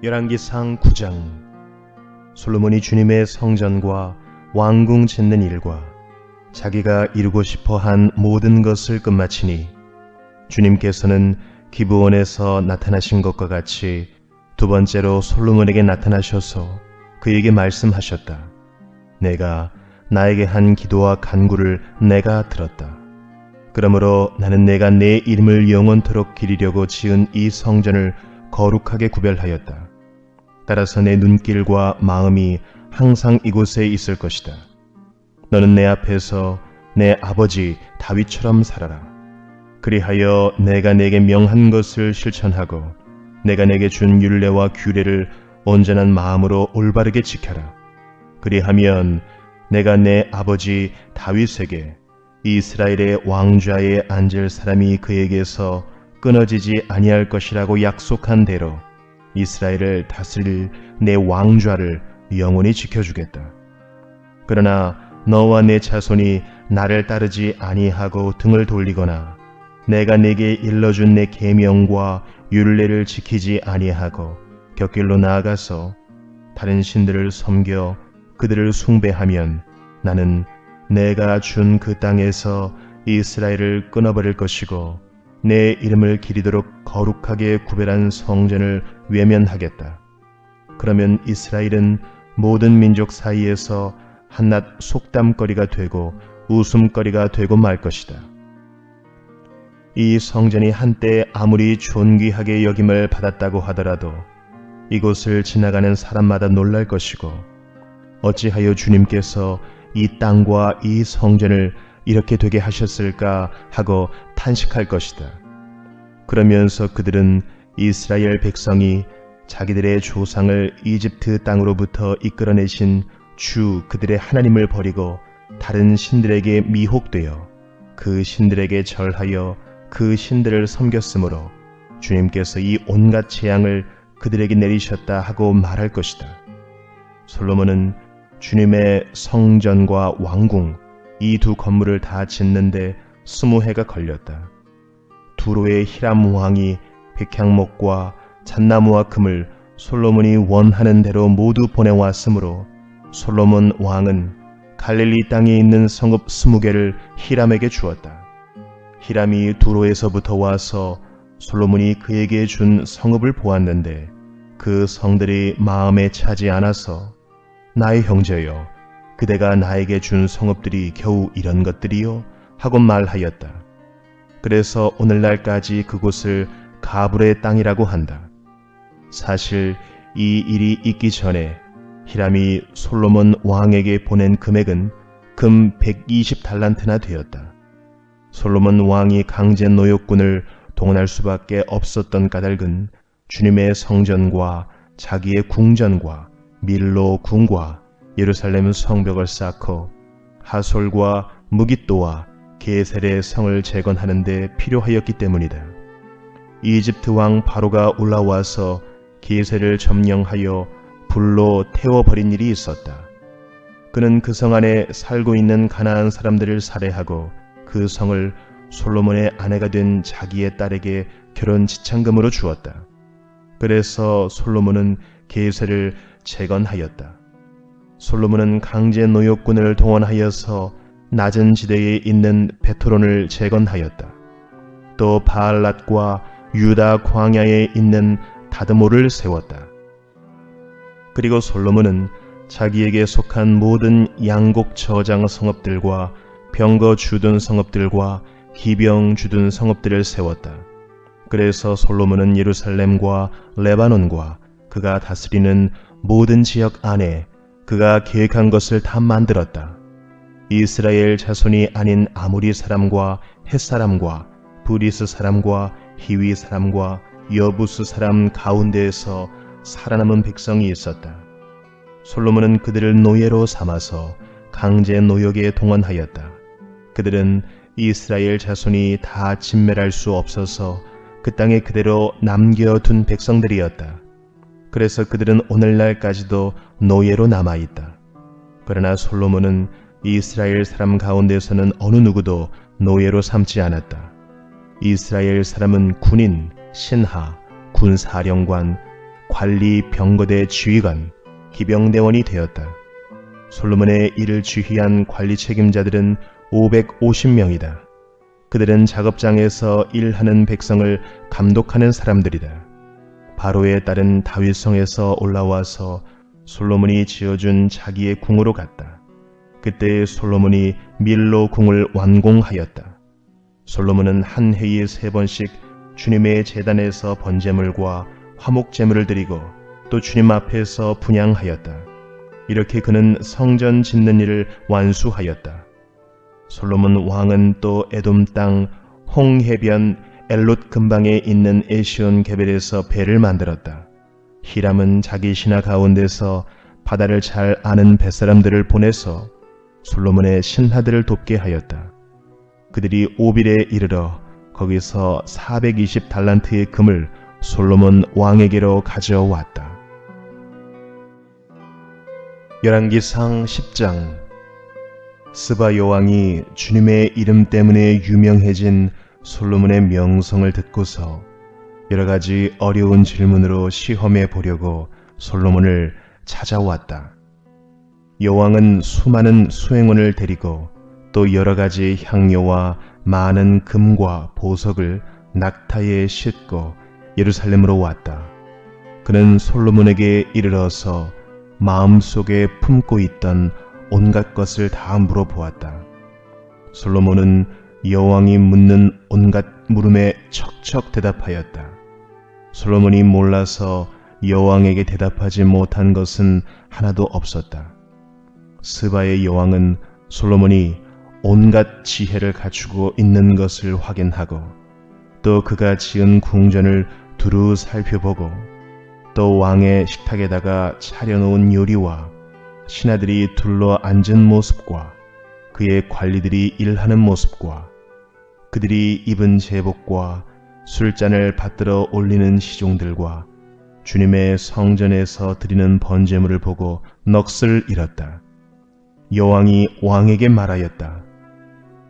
열왕기상 9장. 솔로몬이 주님의 성전과 왕궁 짓는 일과 자기가 이루고 싶어 한 모든 것을 끝마치니 주님께서는 기브온에서 나타나신 것과 같이 두 번째로 솔로몬에게 나타나셔서 그에게 말씀하셨다. 내가 나에게 한 기도와 간구를 내가 들었다. 그러므로 나는 내가 내 이름을 영원토록 기리려고 지은 이 성전을 거룩하게 구별하였다. 따라서 내 눈길과 마음이 항상 이곳에 있을 것이다. 너는 내 앞에서 내 아버지 다윗처럼 살아라. 그리하여 내가 내게 명한 것을 실천하고 내가 내게 준 율례와 규례를 온전한 마음으로 올바르게 지켜라. 그리하면 내가 내 아버지 다윗에게 이스라엘의 왕좌에 앉을 사람이 그에게서 끊어지지 아니할 것이라고 약속한 대로 이스라엘을 다스릴 내 왕좌를 영원히 지켜주겠다. 그러나 너와 내 자손이 나를 따르지 아니하고 등을 돌리거나 내가 내게 일러준 내 계명과 율례를 지키지 아니하고 곁길로 나아가서 다른 신들을 섬겨 그들을 숭배하면 나는 내가 준 그 땅에서 이스라엘을 끊어버릴 것이고 내 이름을 기리도록 거룩하게 구별한 성전을 외면하겠다. 그러면 이스라엘은 모든 민족 사이에서 한낱 속담거리가 되고 웃음거리가 되고 말 것이다. 이 성전이 한때 아무리 존귀하게 여김을 받았다고 하더라도 이곳을 지나가는 사람마다 놀랄 것이고 어찌하여 주님께서 이 땅과 이 성전을 이렇게 되게 하셨을까 하고 탄식할 것이다. 그러면서 그들은 이스라엘 백성이 자기들의 조상을 이집트 땅으로부터 이끌어내신 주 그들의 하나님을 버리고 다른 신들에게 미혹되어 그 신들에게 절하여 그 신들을 섬겼으므로 주님께서 이 온갖 재앙을 그들에게 내리셨다 하고 말할 것이다. 솔로몬은 주님의 성전과 왕궁 이 두 건물을 다 짓는데 20해가 걸렸다. 두로의 히람 왕이 백향목과 잣나무와 금을 솔로몬이 원하는 대로 모두 보내왔으므로 솔로몬 왕은 갈릴리 땅에 있는 성읍 20개를 히람에게 주었다. 히람이 두로에서부터 와서 솔로몬이 그에게 준 성읍을 보았는데 그 성들이 마음에 차지 않아서 나의 형제여, 그대가 나에게 준 성읍들이 겨우 이런 것들이요? 하고 말하였다. 그래서 오늘날까지 그곳을 가불의 땅이라고 한다. 사실 이 일이 있기 전에 히람이 솔로몬 왕에게 보낸 금액은 금 120달란트나 되었다. 솔로몬 왕이 강제 노역군을 동원할 수밖에 없었던 까닭은 주님의 성전과 자기의 궁전과 밀로 궁과 예루살렘 성벽을 쌓고 하솔과 무깃도와 게셀의 성을 재건하는 데 필요하였기 때문이다. 이집트 왕 바로가 올라와서 게셀을 점령하여 불로 태워버린 일이 있었다. 그는 그 성 안에 살고 있는 가나안 사람들을 살해하고 그 성을 솔로몬의 아내가 된 자기의 딸에게 결혼 지참금으로 주었다. 그래서 솔로몬은 게셀을 재건하였다. 솔로몬은 강제 노역군을 동원하여서 낮은 지대에 있는 베토론을 재건하였다. 또 바알랏과 유다 광야에 있는 다드모를 세웠다. 그리고 솔로몬은 자기에게 속한 모든 양곡 저장 성읍들과 병거 주둔 성읍들과 기병 주둔 성읍들을 세웠다. 그래서 솔로몬은 예루살렘과 레바논과 그가 다스리는 모든 지역 안에 그가 계획한 것을 다 만들었다. 이스라엘 자손이 아닌 아모리 사람과 헷 사람과 브리스 사람과 히위 사람과 여부스 사람 가운데에서 살아남은 백성이 있었다. 솔로몬은 그들을 노예로 삼아서 강제 노역에 동원하였다. 그들은 이스라엘 자손이 다 진멸할 수 없어서 그 땅에 그대로 남겨둔 백성들이었다. 그래서 그들은 오늘날까지도 노예로 남아있다. 그러나 솔로몬은 이스라엘 사람 가운데서는 어느 누구도 노예로 삼지 않았다. 이스라엘 사람은 군인, 신하, 군사령관, 관리 병거대 지휘관, 기병대원이 되었다. 솔로몬의 이를 지휘한 관리 책임자들은 550명이다. 그들은 작업장에서 일하는 백성을 감독하는 사람들이다. 바로의 딸은 다윗성에서 올라와서 솔로몬이 지어준 자기의 궁으로 갔다. 그때 솔로몬이 밀로 궁을 완공하였다. 솔로몬은 한 해에 3번씩 주님의 제단에서 번제물과 화목제물을 드리고 또 주님 앞에서 분향하였다. 이렇게 그는 성전 짓는 일을 완수하였다. 솔로몬 왕은 또 에돔 땅 홍해변 엘롯 근방에 있는 에시온 게벨에서 배를 만들었다. 히람은 자기 신하 가운데서 바다를 잘 아는 뱃사람들을 보내서 솔로몬의 신하들을 돕게 하였다. 그들이 오빌에 이르러 거기서 420달란트의 금을 솔로몬 왕에게로 가져왔다. 열왕기상 10장. 스바 여왕이 주님의 이름 때문에 유명해진 솔로몬의 명성을 듣고서 여러 가지 어려운 질문으로 시험해 보려고 솔로몬을 찾아왔다. 여왕은 수많은 수행원을 데리고 또 여러 가지 향료와 많은 금과 보석을 낙타에 싣고 예루살렘으로 왔다. 그는 솔로몬에게 이르러서 마음속에 품고 있던 온갖 것을 다 물어보았다. 솔로몬은 여왕이 묻는 온갖 물음에 척척 대답하였다. 솔로몬이 몰라서 여왕에게 대답하지 못한 것은 하나도 없었다. 스바의 여왕은 솔로몬이 온갖 지혜를 갖추고 있는 것을 확인하고 또 그가 지은 궁전을 두루 살펴보고 또 왕의 식탁에다가 차려놓은 요리와 신하들이 둘러 앉은 모습과 그의 관리들이 일하는 모습과 그들이 입은 제복과 술잔을 받들어 올리는 시종들과 주님의 성전에서 드리는 번제물을 보고 넋을 잃었다. 여왕이 왕에게 말하였다.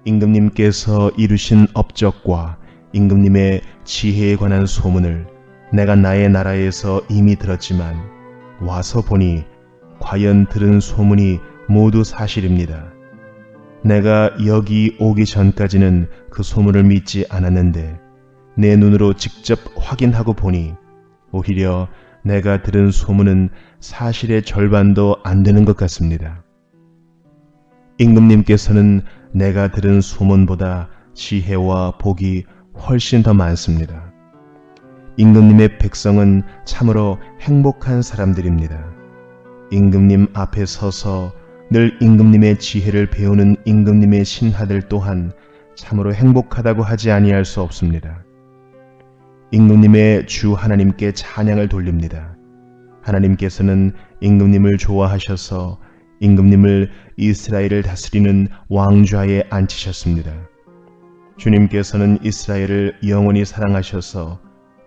임금님께서 이루신 업적과 임금님의 지혜에 관한 소문을 내가 나의 나라에서 이미 들었지만 와서 보니 과연 들은 소문이 모두 사실입니다. 내가 여기 오기 전까지는 그 소문을 믿지 않았는데 내 눈으로 직접 확인하고 보니 오히려 내가 들은 소문은 사실의 절반도 안 되는 것 같습니다. 임금님께서는 내가 들은 소문보다 지혜와 복이 훨씬 더 많습니다. 임금님의 백성은 참으로 행복한 사람들입니다. 임금님 앞에 서서 늘 임금님의 지혜를 배우는 임금님의 신하들 또한 참으로 행복하다고 하지 아니할 수 없습니다. 임금님의 주 하나님께 찬양을 돌립니다. 하나님께서는 임금님을 좋아하셔서 임금님을 이스라엘을 다스리는 왕좌에 앉히셨습니다. 주님께서는 이스라엘을 영원히 사랑하셔서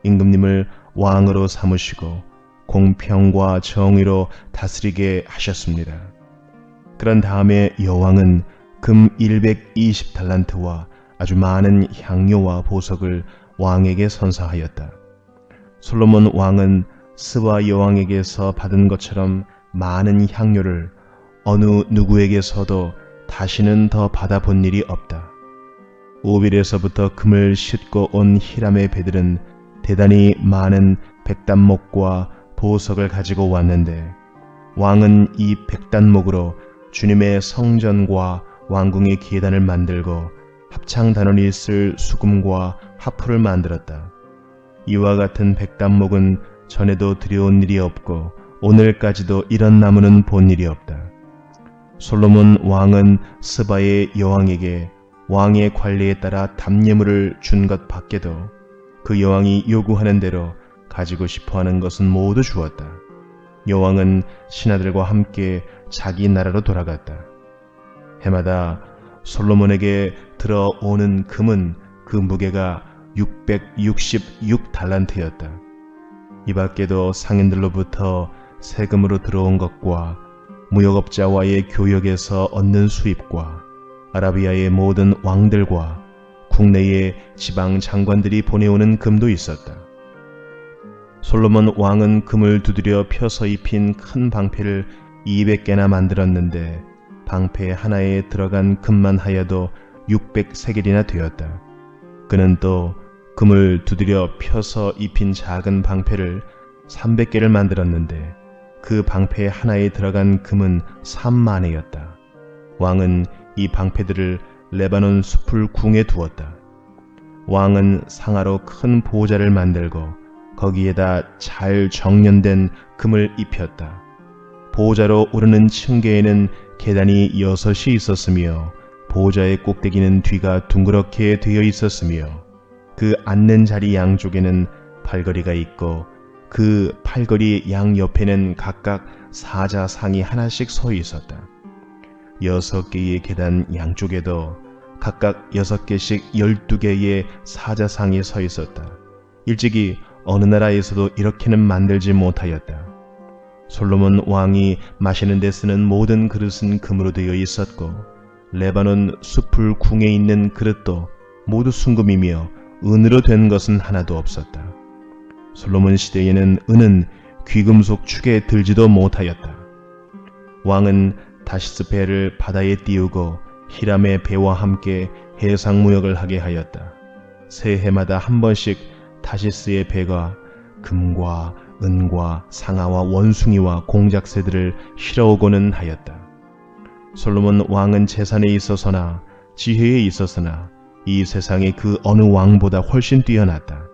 임금님을 왕으로 삼으시고 공평과 정의로 다스리게 하셨습니다. 그런 다음에 여왕은 금 120달란트와 아주 많은 향료와 보석을 왕에게 선사하였다. 솔로몬 왕은 스바 여왕에게서 받은 것처럼 많은 향료를 어느 누구에게서도 다시는 더 받아본 일이 없다. 오빌에서부터 금을 싣고 온 히람의 배들은 대단히 많은 백단목과 보석을 가지고 왔는데 왕은 이 백단목으로 주님의 성전과 왕궁의 계단을 만들고 합창단원이 쓸 수금과 하프를 만들었다. 이와 같은 백단목은 전에도 들여온 일이 없고 오늘까지도 이런 나무는 본 일이 없다. 솔로몬 왕은 스바의 여왕에게 왕의 관리에 따라 담예물을 준 것 밖에도 그 여왕이 요구하는 대로 가지고 싶어하는 것은 모두 주었다. 여왕은 신하들과 함께 자기 나라로 돌아갔다. 해마다 솔로몬에게 들어오는 금은 그 무게가 666달란트였다. 이 밖에도 상인들로부터 세금으로 들어온 것과 무역업자와의 교역에서 얻는 수입과 아라비아의 모든 왕들과 국내의 지방 장관들이 보내오는 금도 있었다. 솔로몬 왕은 금을 두드려 펴서 입힌 큰 방패를 200개나 만들었는데 방패 하나에 들어간 금만 하여도 600세겔이나 되었다. 그는 또 금을 두드려 펴서 입힌 작은 방패를 300개를 만들었는데 그 방패 하나에 들어간 금은 3만회였다. 왕은 이 방패들을 레바논 숲을 궁에 두었다. 왕은 상아로 큰 보좌를 만들고 거기에다 잘 정련된 금을 입혔다. 보좌로 오르는 층계에는 계단이 6이 있었으며 보좌의 꼭대기는 뒤가 둥그렇게 되어 있었으며 그 앉는 자리 양쪽에는 팔걸이가 있고 그 팔걸이 양 옆에는 각각 사자상이 하나씩 서 있었다. 6개의 계단 양쪽에도 각각 6개씩 12개의 사자상이 서 있었다. 일찍이 어느 나라에서도 이렇게는 만들지 못하였다. 솔로몬 왕이 마시는 데 쓰는 모든 그릇은 금으로 되어 있었고 레바논 숲을 궁에 있는 그릇도 모두 순금이며 은으로 된 것은 하나도 없었다. 솔로몬 시대에는 은은 귀금속 축에 들지도 못하였다. 왕은 다시스 배를 바다에 띄우고 히람의 배와 함께 해상 무역을 하게 하였다. 새해마다 한 번씩 다시스의 배가 금과 은과 상아와 원숭이와 공작새들을 실어오고는 하였다. 솔로몬 왕은 재산에 있어서나 지혜에 있어서나 이 세상의 그 어느 왕보다 훨씬 뛰어났다.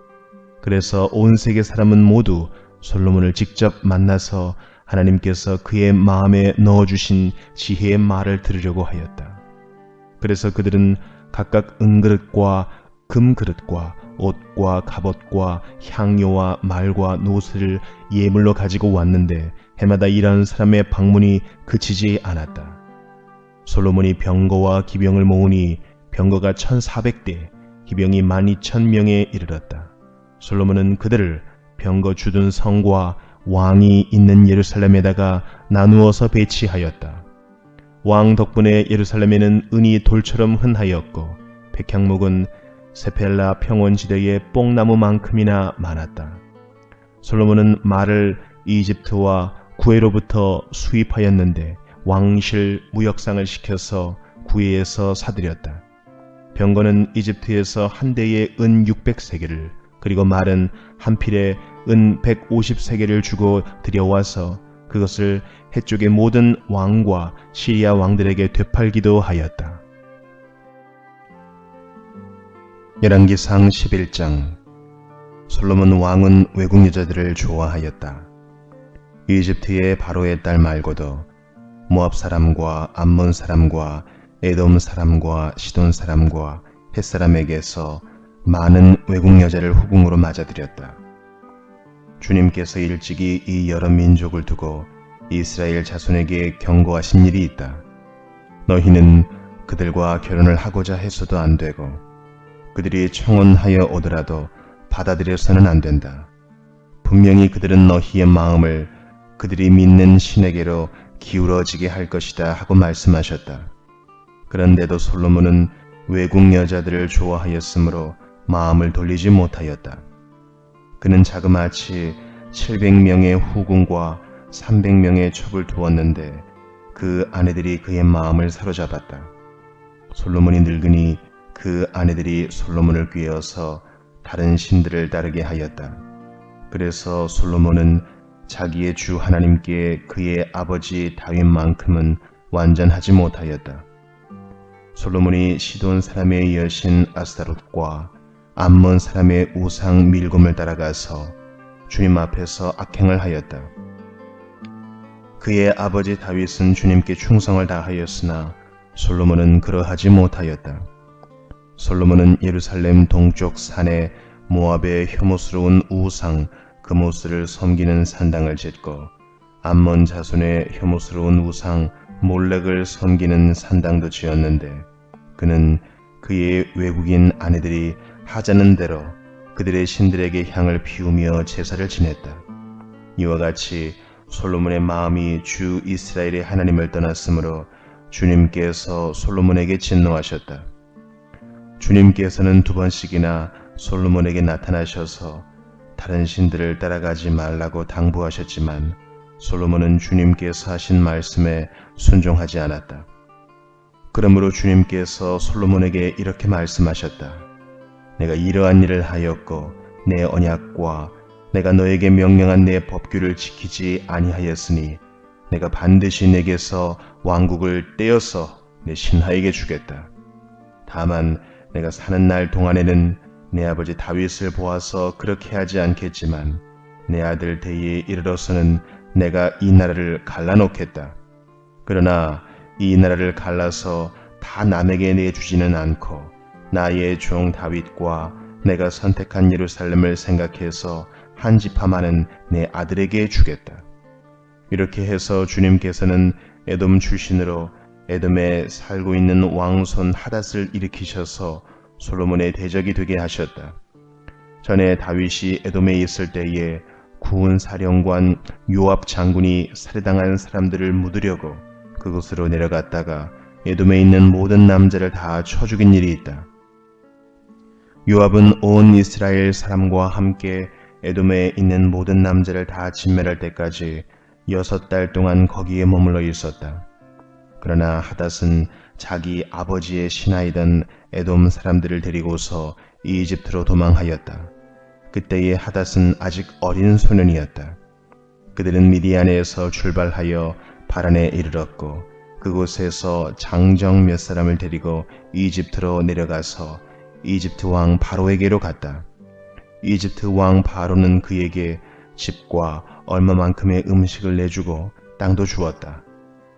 그래서 온 세계 사람은 모두 솔로몬을 직접 만나서 하나님께서 그의 마음에 넣어주신 지혜의 말을 들으려고 하였다. 그래서 그들은 각각 은그릇과 금그릇과 옷과 갑옷과 향료와 말과 노새를 예물로 가지고 왔는데 해마다 이런 사람의 방문이 그치지 않았다. 솔로몬이 병거와 기병을 모으니 병거가 1400대, 기병이 12000명에 이르렀다. 솔로몬은 그들을 병거 주둔 성과 왕이 있는 예루살렘에다가 나누어서 배치하였다. 왕 덕분에 예루살렘에는 은이 돌처럼 흔하였고 백향목은 세펠라 평원지대의 뽕나무만큼이나 많았다. 솔로몬은 말을 이집트와 구에로부터 수입하였는데 왕실 무역상을 시켜서 구에에서 사들였다. 병거는 이집트에서 한 대에 은 600세겔을 그리고 말은 한 필에 은 150세겔을 주고 들여와서 그것을 해쪽의 모든 왕과 시리아 왕들에게 되팔기도 하였다. 열왕기상 11장. 솔로몬 왕은 외국 여자들을 좋아하였다. 이집트의 바로의 딸 말고도 모압 사람과 암몬 사람과 에돔 사람과 시돈 사람과 헷 사람에게서 많은 외국 여자를 후궁으로 맞아들였다. 주님께서 일찍이 이 여러 민족을 두고 이스라엘 자손에게 경고하신 일이 있다. 너희는 그들과 결혼을 하고자 해서도 안 되고 그들이 청혼하여 오더라도 받아들여서는 안 된다. 분명히 그들은 너희의 마음을 그들이 믿는 신에게로 기울어지게 할 것이다 하고 말씀하셨다. 그런데도 솔로몬은 외국 여자들을 좋아하였으므로 마음을 돌리지 못하였다. 그는 자그마치 700명의 후궁과 300명의 첩을 두었는데 그 아내들이 그의 마음을 사로잡았다. 솔로몬이 늙으니 그 아내들이 솔로몬을 꾀어서 다른 신들을 따르게 하였다. 그래서 솔로몬은 자기의 주 하나님께 그의 아버지 다윗만큼은 완전하지 못하였다. 솔로몬이 시돈 사람의 여신 아스타롯과 암몬 사람의 우상 밀곰을 따라가서 주님 앞에서 악행을 하였다. 그의 아버지 다윗은 주님께 충성을 다하였으나 솔로몬은 그러하지 못하였다. 솔로몬은 예루살렘 동쪽 산에 모압의 혐오스러운 우상 그모스를 섬기는 산당을 짓고 암몬 자손의 혐오스러운 우상 몰렉을 섬기는 산당도 지었는데 그는 그의 외국인 아내들이 하자는 대로 그들의 신들에게 향을 피우며 제사를 지냈다. 이와 같이 솔로몬의 마음이 주 이스라엘의 하나님을 떠났으므로 주님께서 솔로몬에게 진노하셨다. 주님께서는 2번씩이나 솔로몬에게 나타나셔서 다른 신들을 따라가지 말라고 당부하셨지만 솔로몬은 주님께서 하신 말씀에 순종하지 않았다. 그러므로 주님께서 솔로몬에게 이렇게 말씀하셨다. 내가 이러한 일을 하였고 내 언약과 내가 너에게 명령한 내 법규를 지키지 아니하였으니 내가 반드시 내게서 왕국을 떼어서 내 신하에게 주겠다. 다만 내가 사는 날 동안에는 내 아버지 다윗을 보아서 그렇게 하지 않겠지만 내 아들 대에 이르러서는 내가 이 나라를 갈라놓겠다. 그러나 이 나라를 갈라서 다 남에게 내주지는 않고 나의 종 다윗과 내가 선택한 예루살렘을 생각해서 한 지파만은 내 아들에게 주겠다. 이렇게 해서 주님께서는 에돔 출신으로 에돔에 살고 있는 왕손 하닷을 일으키셔서 솔로몬의 대적이 되게 하셨다. 전에 다윗이 에돔에 있을 때에 구은 사령관 요압 장군이 살해당한 사람들을 묻으려고 그곳으로 내려갔다가 에돔에 있는 모든 남자를 다 쳐 죽인 일이 있다. 요압은 온 이스라엘 사람과 함께 에돔에 있는 모든 남자를 다 진멸할 때까지 6달 동안 거기에 머물러 있었다. 그러나 하닷은 자기 아버지의 신하이던 에돔 사람들을 데리고서 이집트로 도망하였다. 그때의 하닷은 아직 어린 소년이었다. 그들은 미디안에서 출발하여 바란에 이르렀고 그곳에서 장정 몇 사람을 데리고 이집트로 내려가서 이집트 왕 바로에게로 갔다. 이집트 왕 바로는 그에게 집과 얼마만큼의 음식을 내주고 땅도 주었다.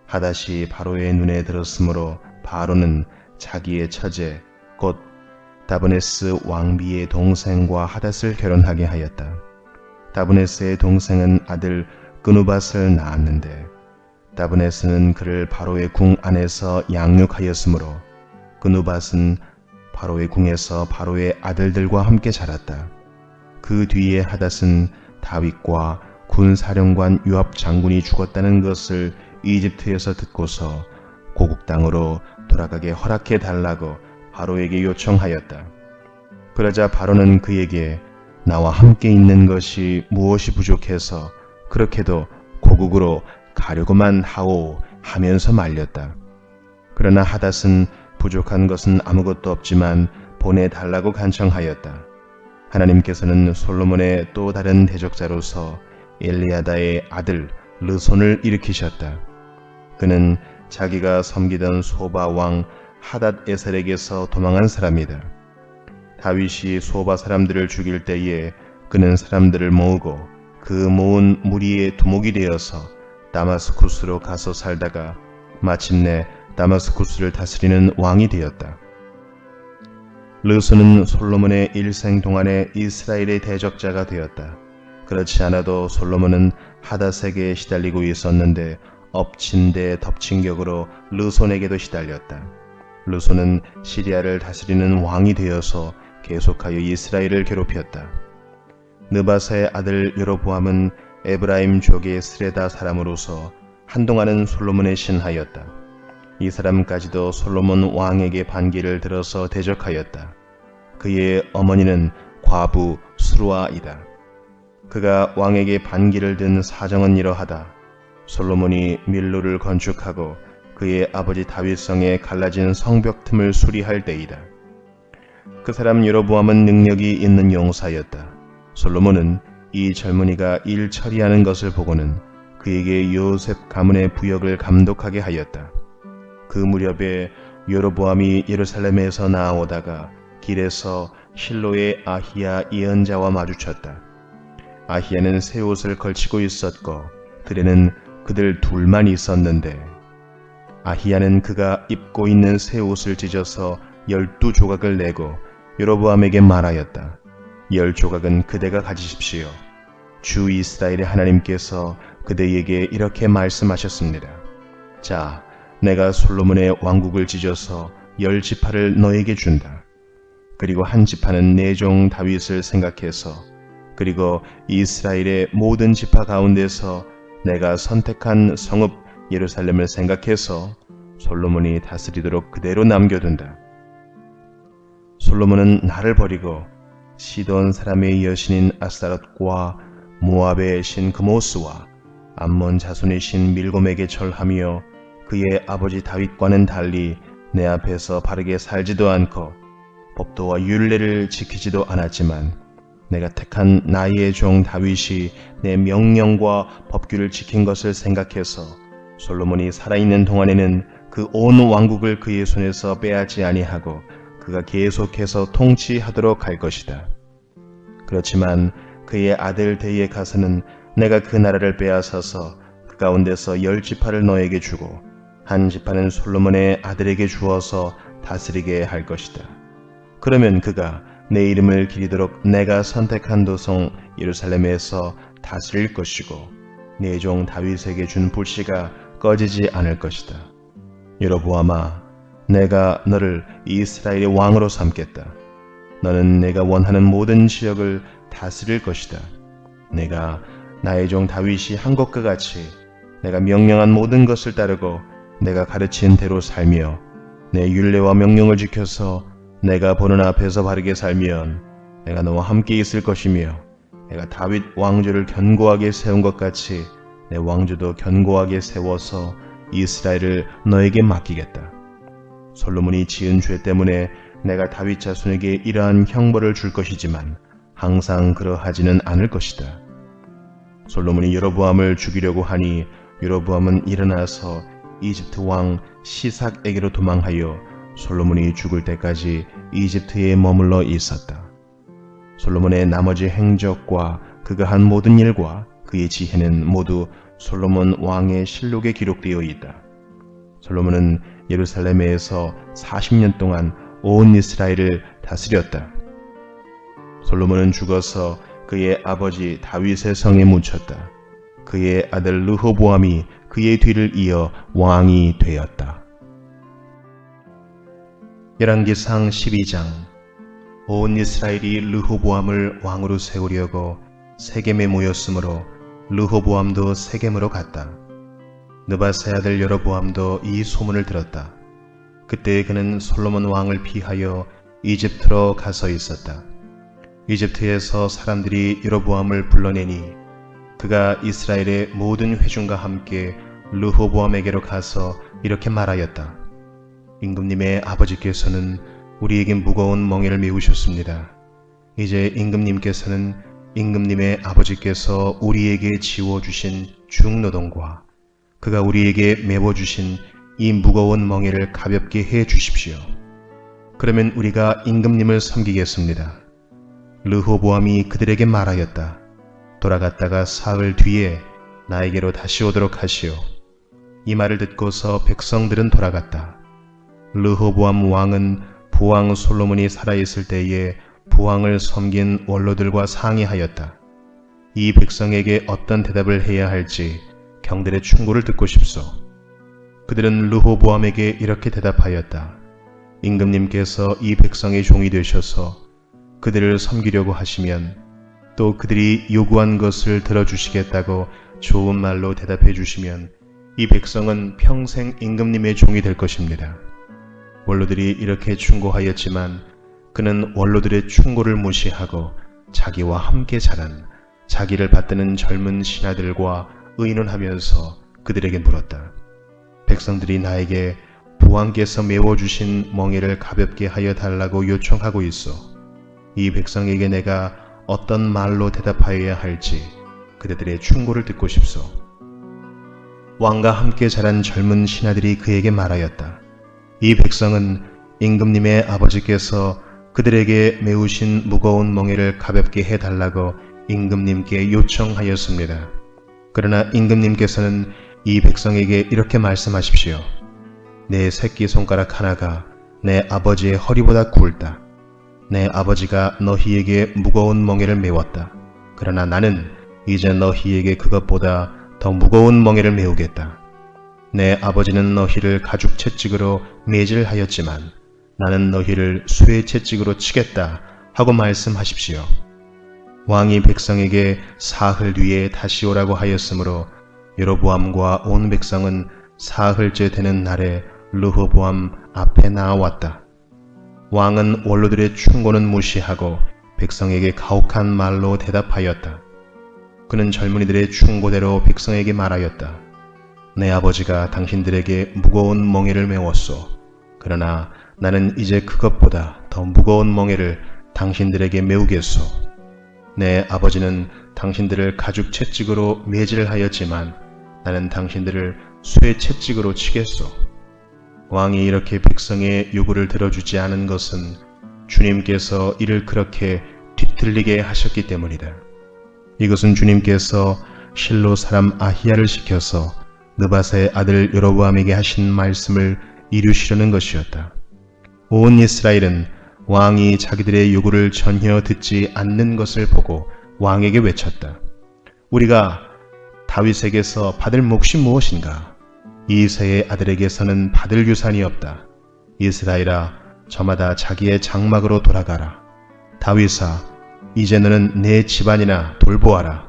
하닷이 바로의 눈에 들었으므로 바로는 자기의 처제 곧 다브네스 왕비의 동생과 하닷을 결혼하게 하였다. 다브네스의 동생은 아들 그누밧을 낳았는데 다브네스는 그를 바로의 궁 안에서 양육하였으므로 그누밧은 바로의 궁에서 바로의 아들들과 함께 자랐다. 그 뒤에 하닷은 다윗과 군사령관 요압 장군이 죽었다는 것을 이집트에서 듣고서 고국 땅으로 돌아가게 허락해 달라고 바로에게 요청하였다. 그러자 바로는 그에게 나와 함께 있는 것이 무엇이 부족해서 그렇게도 고국으로 가려고만 하오 하면서 말렸다. 그러나 하닷은 부족한 것은 아무것도 없지만 보내달라고 간청하였다. 하나님께서는 솔로몬의 또 다른 대적자로서 엘리야다의 아들 르손을 일으키셨다. 그는 자기가 섬기던 소바 왕 하닷 에셀에게서 도망한 사람이다. 다윗이 소바 사람들을 죽일 때에 그는 사람들을 모으고 그 모은 무리의 두목이 되어서 다마스쿠스로 가서 살다가 마침내 다마스쿠스를 다스리는 왕이 되었다. 르손은 솔로몬의 일생 동안에 이스라엘의 대적자가 되었다. 그렇지 않아도 솔로몬은 하닷에게 시달리고 있었는데 엎친 데 덮친 격으로 르손에게도 시달렸다. 르손은 시리아를 다스리는 왕이 되어서 계속하여 이스라엘을 괴롭혔다. 느바사의 아들 여로보암은 에브라임 족의 스레다 사람으로서 한동안은 솔로몬의 신하였다. 이 사람까지도 솔로몬 왕에게 반기를 들어서 대적하였다. 그의 어머니는 과부 수루아이다. 그가 왕에게 반기를 든 사정은 이러하다. 솔로몬이 밀로를 건축하고 그의 아버지 다윗성에 갈라진 성벽 틈을 수리할 때이다. 그 사람 여로보암은 능력이 있는 용사였다. 솔로몬은 이 젊은이가 일 처리하는 것을 보고는 그에게 요셉 가문의 부역을 감독하게 하였다. 그 무렵에 여로보암이 예루살렘에서 나아오다가 길에서 실로의 아히야 예언자와 마주쳤다. 아히야는 새 옷을 걸치고 있었고 들에는 그들 둘만 있었는데 아히야는 그가 입고 있는 새 옷을 찢어서 12조각을 내고 여로보암에게 말하였다. 10조각은 그대가 가지십시오. 주 이스라엘의 하나님께서 그대에게 이렇게 말씀하셨습니다. 자, 내가 솔로몬의 왕국을 찢어서 10지파를 너에게 준다. 그리고 한 지파는 내 종 다윗을 생각해서 그리고 이스라엘의 모든 지파 가운데서 내가 선택한 성읍 예루살렘을 생각해서 솔로몬이 다스리도록 그대로 남겨둔다. 솔로몬은 나를 버리고 시돈 사람의 여신인 아스타롯과 모압의 신 그모스와 암몬 자손의 신 밀곰에게 절하며 그의 아버지 다윗과는 달리 내 앞에서 바르게 살지도 않고 법도와 율례를 지키지도 않았지만 내가 택한 나의 종 다윗이 내 명령과 법규를 지킨 것을 생각해서 솔로몬이 살아있는 동안에는 그 온 왕국을 그의 손에서 빼앗지 아니하고 그가 계속해서 통치하도록 할 것이다. 그렇지만 그의 아들 데이에 가서는 내가 그 나라를 빼앗아서 그 가운데서 10지파를 너에게 주고 한 지파는 솔로몬의 아들에게 주어서 다스리게 할 것이다. 그러면 그가 내 이름을 기리도록 내가 선택한 도성 예루살렘에서 다스릴 것이고 내 종 다윗에게 준 불씨가 꺼지지 않을 것이다. 여로보암아, 내가 너를 이스라엘의 왕으로 삼겠다. 너는 내가 원하는 모든 지역을 다스릴 것이다. 내가 나의 종 다윗이 한 것과 같이 내가 명령한 모든 것을 따르고 내가 가르친 대로 살며 내 율례와 명령을 지켜서 내가 보는 앞에서 바르게 살면 내가 너와 함께 있을 것이며 내가 다윗 왕조를 견고하게 세운 것 같이 내 왕조도 견고하게 세워서 이스라엘을 너에게 맡기겠다. 솔로몬이 지은 죄 때문에 내가 다윗 자손에게 이러한 형벌을 줄 것이지만 항상 그러하지는 않을 것이다. 솔로몬이 여로보암을 죽이려고 하니 여로보암은 일어나서 이집트 왕 시삭에게로 도망하여 솔로몬이 죽을 때까지 이집트에 머물러 있었다. 솔로몬의 나머지 행적과 그가 한 모든 일과 그의 지혜는 모두 솔로몬 왕의 실록에 기록되어 있다. 솔로몬은 예루살렘에서 40년 동안 온 이스라엘을 다스렸다. 솔로몬은 죽어서 그의 아버지 다윗의 성에 묻혔다. 그의 아들 르호보암이 그의 뒤를 이어 왕이 되었다. 열왕기상 12장. 온 이스라엘이 르호보암을 왕으로 세우려고 세겜에 모였으므로 르호보암도 세겜으로 갔다. 느바스의 아들 여로보암도 이 소문을 들었다. 그때 그는 솔로몬 왕을 피하여 이집트로 가서 있었다. 이집트에서 사람들이 여로보암을 불러내니 그가 이스라엘의 모든 회중과 함께 르호보암에게로 가서 이렇게 말하였다. 임금님의 아버지께서는 우리에게 무거운 멍에를 메우셨습니다. 이제 임금님께서는 임금님의 아버지께서 우리에게 지워주신 중노동과 그가 우리에게 메워주신 이 무거운 멍에를 가볍게 해 주십시오. 그러면 우리가 임금님을 섬기겠습니다. 르호보암이 그들에게 말하였다. 돌아갔다가 사흘 뒤에 나에게로 다시 오도록 하시오. 이 말을 듣고서 백성들은 돌아갔다. 르호보암 왕은 부왕 솔로몬이 살아있을 때에 부왕을 섬긴 원로들과 상의하였다. 이 백성에게 어떤 대답을 해야 할지 경들의 충고를 듣고 싶소. 그들은 르호보암에게 이렇게 대답하였다. 임금님께서 이 백성의 종이 되셔서 그들을 섬기려고 하시면 또 그들이 요구한 것을 들어주시겠다고 좋은 말로 대답해 주시면 이 백성은 평생 임금님의 종이 될 것입니다. 원로들이 이렇게 충고하였지만 그는 원로들의 충고를 무시하고 자기와 함께 자란 자기를 받드는 젊은 신하들과 의논하면서 그들에게 물었다. 백성들이 나에게 부왕께서 메워주신 멍에를 가볍게 하여 달라고 요청하고 있어. 이 백성에게 내가 어떤 말로 대답하여야 할지 그들의 충고를 듣고 싶소. 왕과 함께 자란 젊은 신하들이 그에게 말하였다. 이 백성은 임금님의 아버지께서 그들에게 메우신 무거운 멍에를 가볍게 해달라고 임금님께 요청하였습니다. 그러나 임금님께서는 이 백성에게 이렇게 말씀하십시오. 내 새끼손가락 하나가 내 아버지의 허리보다 굵다. 내 아버지가 너희에게 무거운 멍에를 메웠다. 그러나 나는 이제 너희에게 그것보다 더 무거운 멍에를 메우겠다. 내 아버지는 너희를 가죽 채찍으로 매질하였지만 나는 너희를 쇠 채찍으로 치겠다 하고 말씀하십시오. 왕이 백성에게 사흘 뒤에 다시 오라고 하였으므로 여로보암과 온 백성은 사흘째 되는 날에 르호보암 앞에 나아왔다. 왕은 원로들의 충고는 무시하고 백성에게 가혹한 말로 대답하였다. 그는 젊은이들의 충고대로 백성에게 말하였다. 내 아버지가 당신들에게 무거운 멍에를 메웠소. 그러나 나는 이제 그것보다 더 무거운 멍에를 당신들에게 메우겠소. 내 아버지는 당신들을 가죽 채찍으로 매질하였지만 나는 당신들을 쇠 채찍으로 치겠소. 왕이 이렇게 백성의 요구를 들어주지 않은 것은 주님께서 이를 그렇게 뒤틀리게 하셨기 때문이다. 이것은 주님께서 실로 사람 아히야를 시켜서 느바사의 아들 여로보암에게 하신 말씀을 이루시려는 것이었다. 온 이스라엘은 왕이 자기들의 요구를 전혀 듣지 않는 것을 보고 왕에게 외쳤다. 우리가 다윗에게서 받을 몫이 무엇인가? 이새의 아들에게서는 받을 유산이 없다. 이스라엘아, 저마다 자기의 장막으로 돌아가라. 다윗아, 이제 너는 내 집안이나 돌보아라.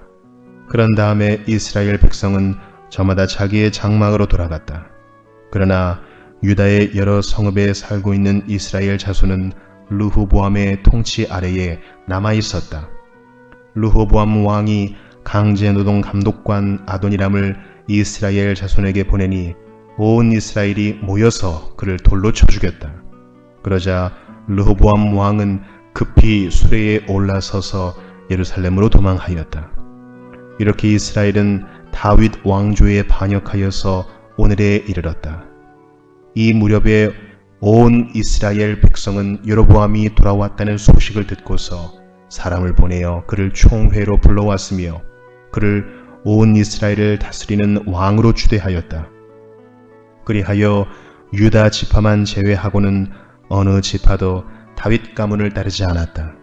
그런 다음에 이스라엘 백성은 저마다 자기의 장막으로 돌아갔다. 그러나 유다의 여러 성읍에 살고 있는 이스라엘 자손은 르호보암의 통치 아래에 남아 있었다. 르호보암 왕이 강제노동 감독관 아도니람을 이스라엘 자손에게 보내니 온 이스라엘이 모여서 그를 돌로 쳐 죽였다. 그러자 르호보암 왕은 급히 수레에 올라서서 예루살렘으로 도망하였다. 이렇게 이스라엘은 다윗 왕조에 반역하여서 오늘에 이르렀다. 이 무렵에 온 이스라엘 백성은 여로보암이 돌아왔다는 소식을 듣고서 사람을 보내어 그를 총회로 불러왔으며 그를 온 이스라엘을 다스리는 왕으로 추대하였다. 그리하여 유다 지파만 제외하고는 어느 지파도 다윗 가문을 따르지 않았다.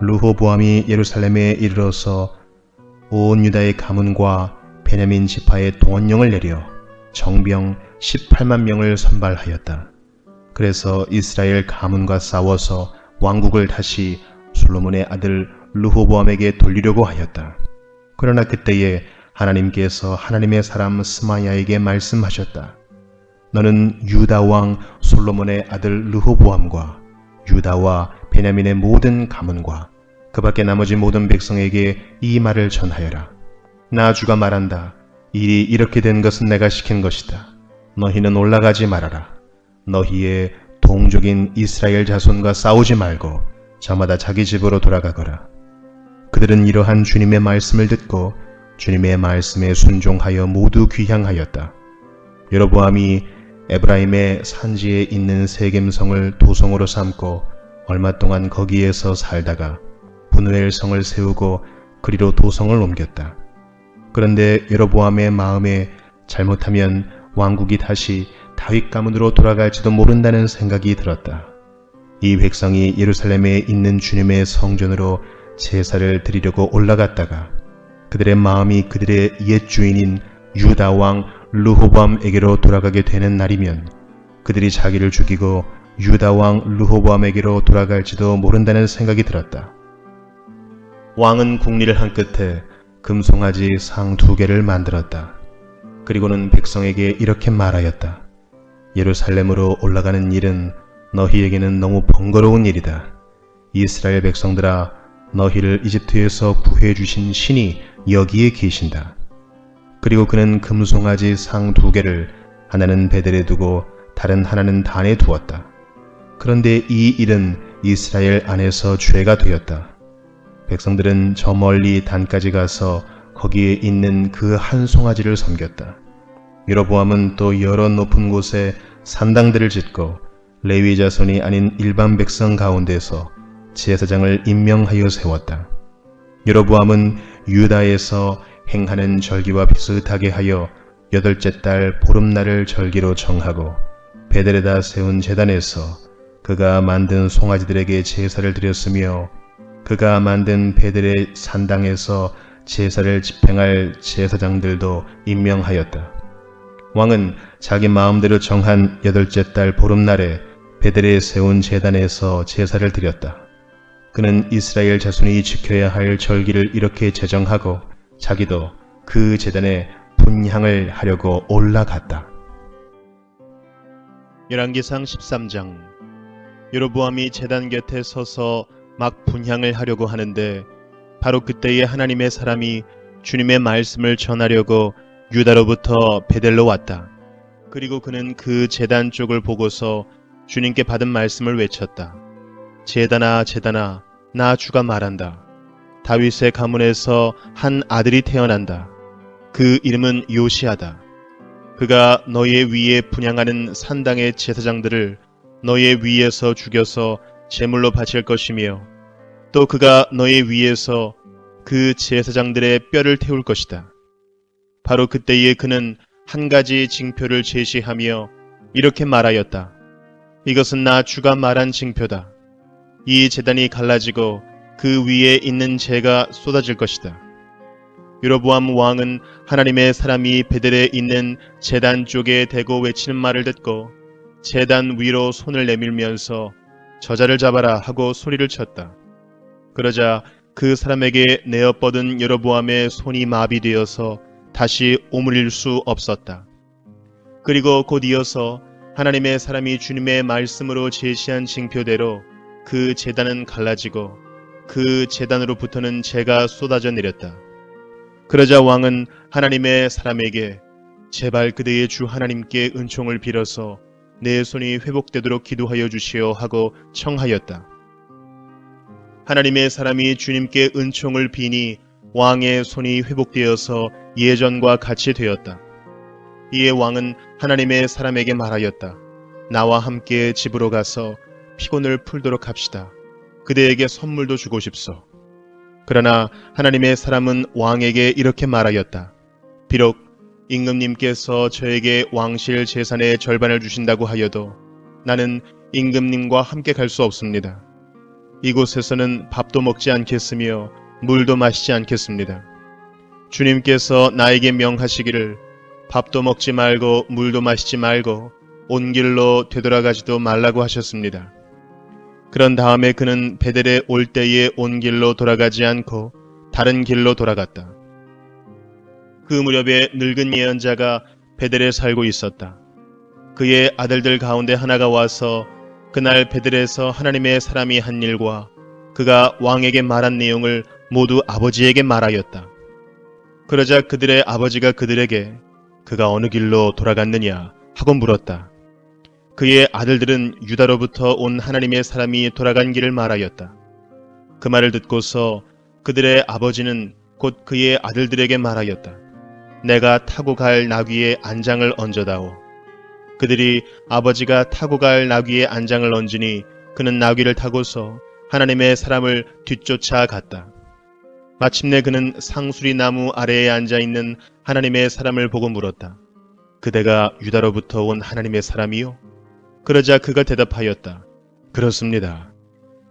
르호보암이 예루살렘에 이르러서 온 유다의 가문과 베냐민 지파의 동원령을 내려 정병 18만 명을 선발하였다. 그래서 이스라엘 가문과 싸워서 왕국을 다시 솔로몬의 아들 르호보암에게 돌리려고 하였다. 그러나 그때에 하나님께서 하나님의 사람 스마야에게 말씀하셨다. 너는 유다 왕 솔로몬의 아들 르호보암과 유다와 베냐민의 모든 가문과 그 밖에 나머지 모든 백성에게 이 말을 전하여라. 나 주가 말한다. 일이 이렇게 된 것은 내가 시킨 것이다. 너희는 올라가지 말아라. 너희의 동족인 이스라엘 자손과 싸우지 말고 저마다 자기 집으로 돌아가거라. 그들은 이러한 주님의 말씀을 듣고 주님의 말씀에 순종하여 모두 귀향하였다. 여로보암이 에브라임의 산지에 있는 세겜성을 도성으로 삼고 얼마 동안 거기에서 살다가 분우엘 성을 세우고 그리로 도성을 옮겼다. 그런데 여로보암의 마음에 잘못하면 왕국이 다시 다윗 가문으로 돌아갈지도 모른다는 생각이 들었다. 이 백성이 예루살렘에 있는 주님의 성전으로 제사를 드리려고 올라갔다가 그들의 마음이 그들의 옛 주인인 유다 왕 르호보암에게로 돌아가게 되는 날이면 그들이 자기를 죽이고 유다 왕 르호보암에게로 돌아갈지도 모른다는 생각이 들었다. 왕은 궁리를 한 끝에 금송아지 상 2개를 만들었다. 그리고는 백성에게 이렇게 말하였다. 예루살렘으로 올라가는 일은 너희에게는 너무 번거로운 일이다. 이스라엘 백성들아, 너희를 이집트에서 구해주신 신이 여기에 계신다. 그리고 그는 금송아지 상 2개를 하나는 베델에 두고 다른 하나는 단에 두었다. 그런데 이 일은 이스라엘 안에서 죄가 되었다. 백성들은 저 멀리 단까지 가서 거기에 있는 그 한 송아지를 섬겼다. 여로보암은 또 여러 높은 곳에 산당들을 짓고 레위 자손이 아닌 일반 백성 가운데서 제사장을 임명하여 세웠다. 여로보암은 유다에서 행하는 절기와 비슷하게 하여 8째 달 보름날을 절기로 정하고 베델에다 세운 제단에서 그가 만든 송아지들에게 제사를 드렸으며 그가 만든 베델의 산당에서 제사를 집행할 제사장들도 임명하였다. 왕은 자기 마음대로 정한 8째 달 보름날에 베델에 세운 제단에서 제사를 드렸다. 그는 이스라엘 자손이 지켜야 할 절기를 이렇게 제정하고 자기도 그 제단에 분향을 하려고 올라갔다. 열왕기상 13장. 여로보암이 제단 곁에 서서 막 분향을 하려고 하는데 바로 그때에 하나님의 사람이 주님의 말씀을 전하려고 유다로부터 베델로 왔다. 그리고 그는 그 제단 쪽을 보고서 주님께 받은 말씀을 외쳤다. 제단아 제단아 나 주가 말한다. 다윗의 가문에서 한 아들이 태어난다. 그 이름은 요시아다. 그가 너의 위에 분향하는 산당의 제사장들을 너의 위에서 죽여서 제물로 바칠 것이며 또 그가 너의 위에서 그 제사장들의 뼈를 태울 것이다. 바로 그때에 그는 한 가지 징표를 제시하며 이렇게 말하였다. 이것은 나 주가 말한 징표다. 이 제단이 갈라지고 그 위에 있는 재가 쏟아질 것이다. 여로보암 왕은 하나님의 사람이 베델에 있는 제단 쪽에 대고 외치는 말을 듣고 제단 위로 손을 내밀면서 저자를 잡아라 하고 소리를 쳤다. 그러자 그 사람에게 내어 뻗은 여로보암의 손이 마비되어서 다시 오므릴 수 없었다. 그리고 곧 이어서 하나님의 사람이 주님의 말씀으로 제시한 징표대로 그 제단은 갈라지고 그 제단으로부터는 재가 쏟아져 내렸다. 그러자 왕은 하나님의 사람에게 제발 그대의 주 하나님께 은총을 빌어서 내 손이 회복되도록 기도하여 주시오 하고 청하였다. 하나님의 사람이 주님께 은총을 비니 왕의 손이 회복되어서 예전과 같이 되었다. 이에 왕은 하나님의 사람에게 말하였다. 나와 함께 집으로 가서 피곤을 풀도록 합시다. 그대에게 선물도 주고 싶소. 그러나 하나님의 사람은 왕에게 이렇게 말하였다. 비록 임금님께서 저에게 왕실 재산의 절반을 주신다고 하여도 나는 임금님과 함께 갈 수 없습니다. 이곳에서는 밥도 먹지 않겠으며 물도 마시지 않겠습니다. 주님께서 나에게 명하시기를 밥도 먹지 말고 물도 마시지 말고 온 길로 되돌아가지도 말라고 하셨습니다. 그런 다음에 그는 베델에 올 때에 온 길로 돌아가지 않고 다른 길로 돌아갔다. 그 무렵에 늙은 예언자가 베델에 살고 있었다. 그의 아들들 가운데 하나가 와서 그날 베델에서 하나님의 사람이 한 일과 그가 왕에게 말한 내용을 모두 아버지에게 말하였다. 그러자 그들의 아버지가 그들에게 그가 어느 길로 돌아갔느냐 하고 물었다. 그의 아들들은 유다로부터 온 하나님의 사람이 돌아간 길을 말하였다. 그 말을 듣고서 그들의 아버지는 곧 그의 아들들에게 말하였다. 내가 타고 갈 나귀에 안장을 얹어다오. 그들이 아버지가 타고 갈 나귀에 안장을 얹으니 그는 나귀를 타고서 하나님의 사람을 뒤쫓아 갔다. 마침내 그는 상수리 나무 아래에 앉아있는 하나님의 사람을 보고 물었다. 그대가 유다로부터 온 하나님의 사람이요? 그러자 그가 대답하였다. 그렇습니다.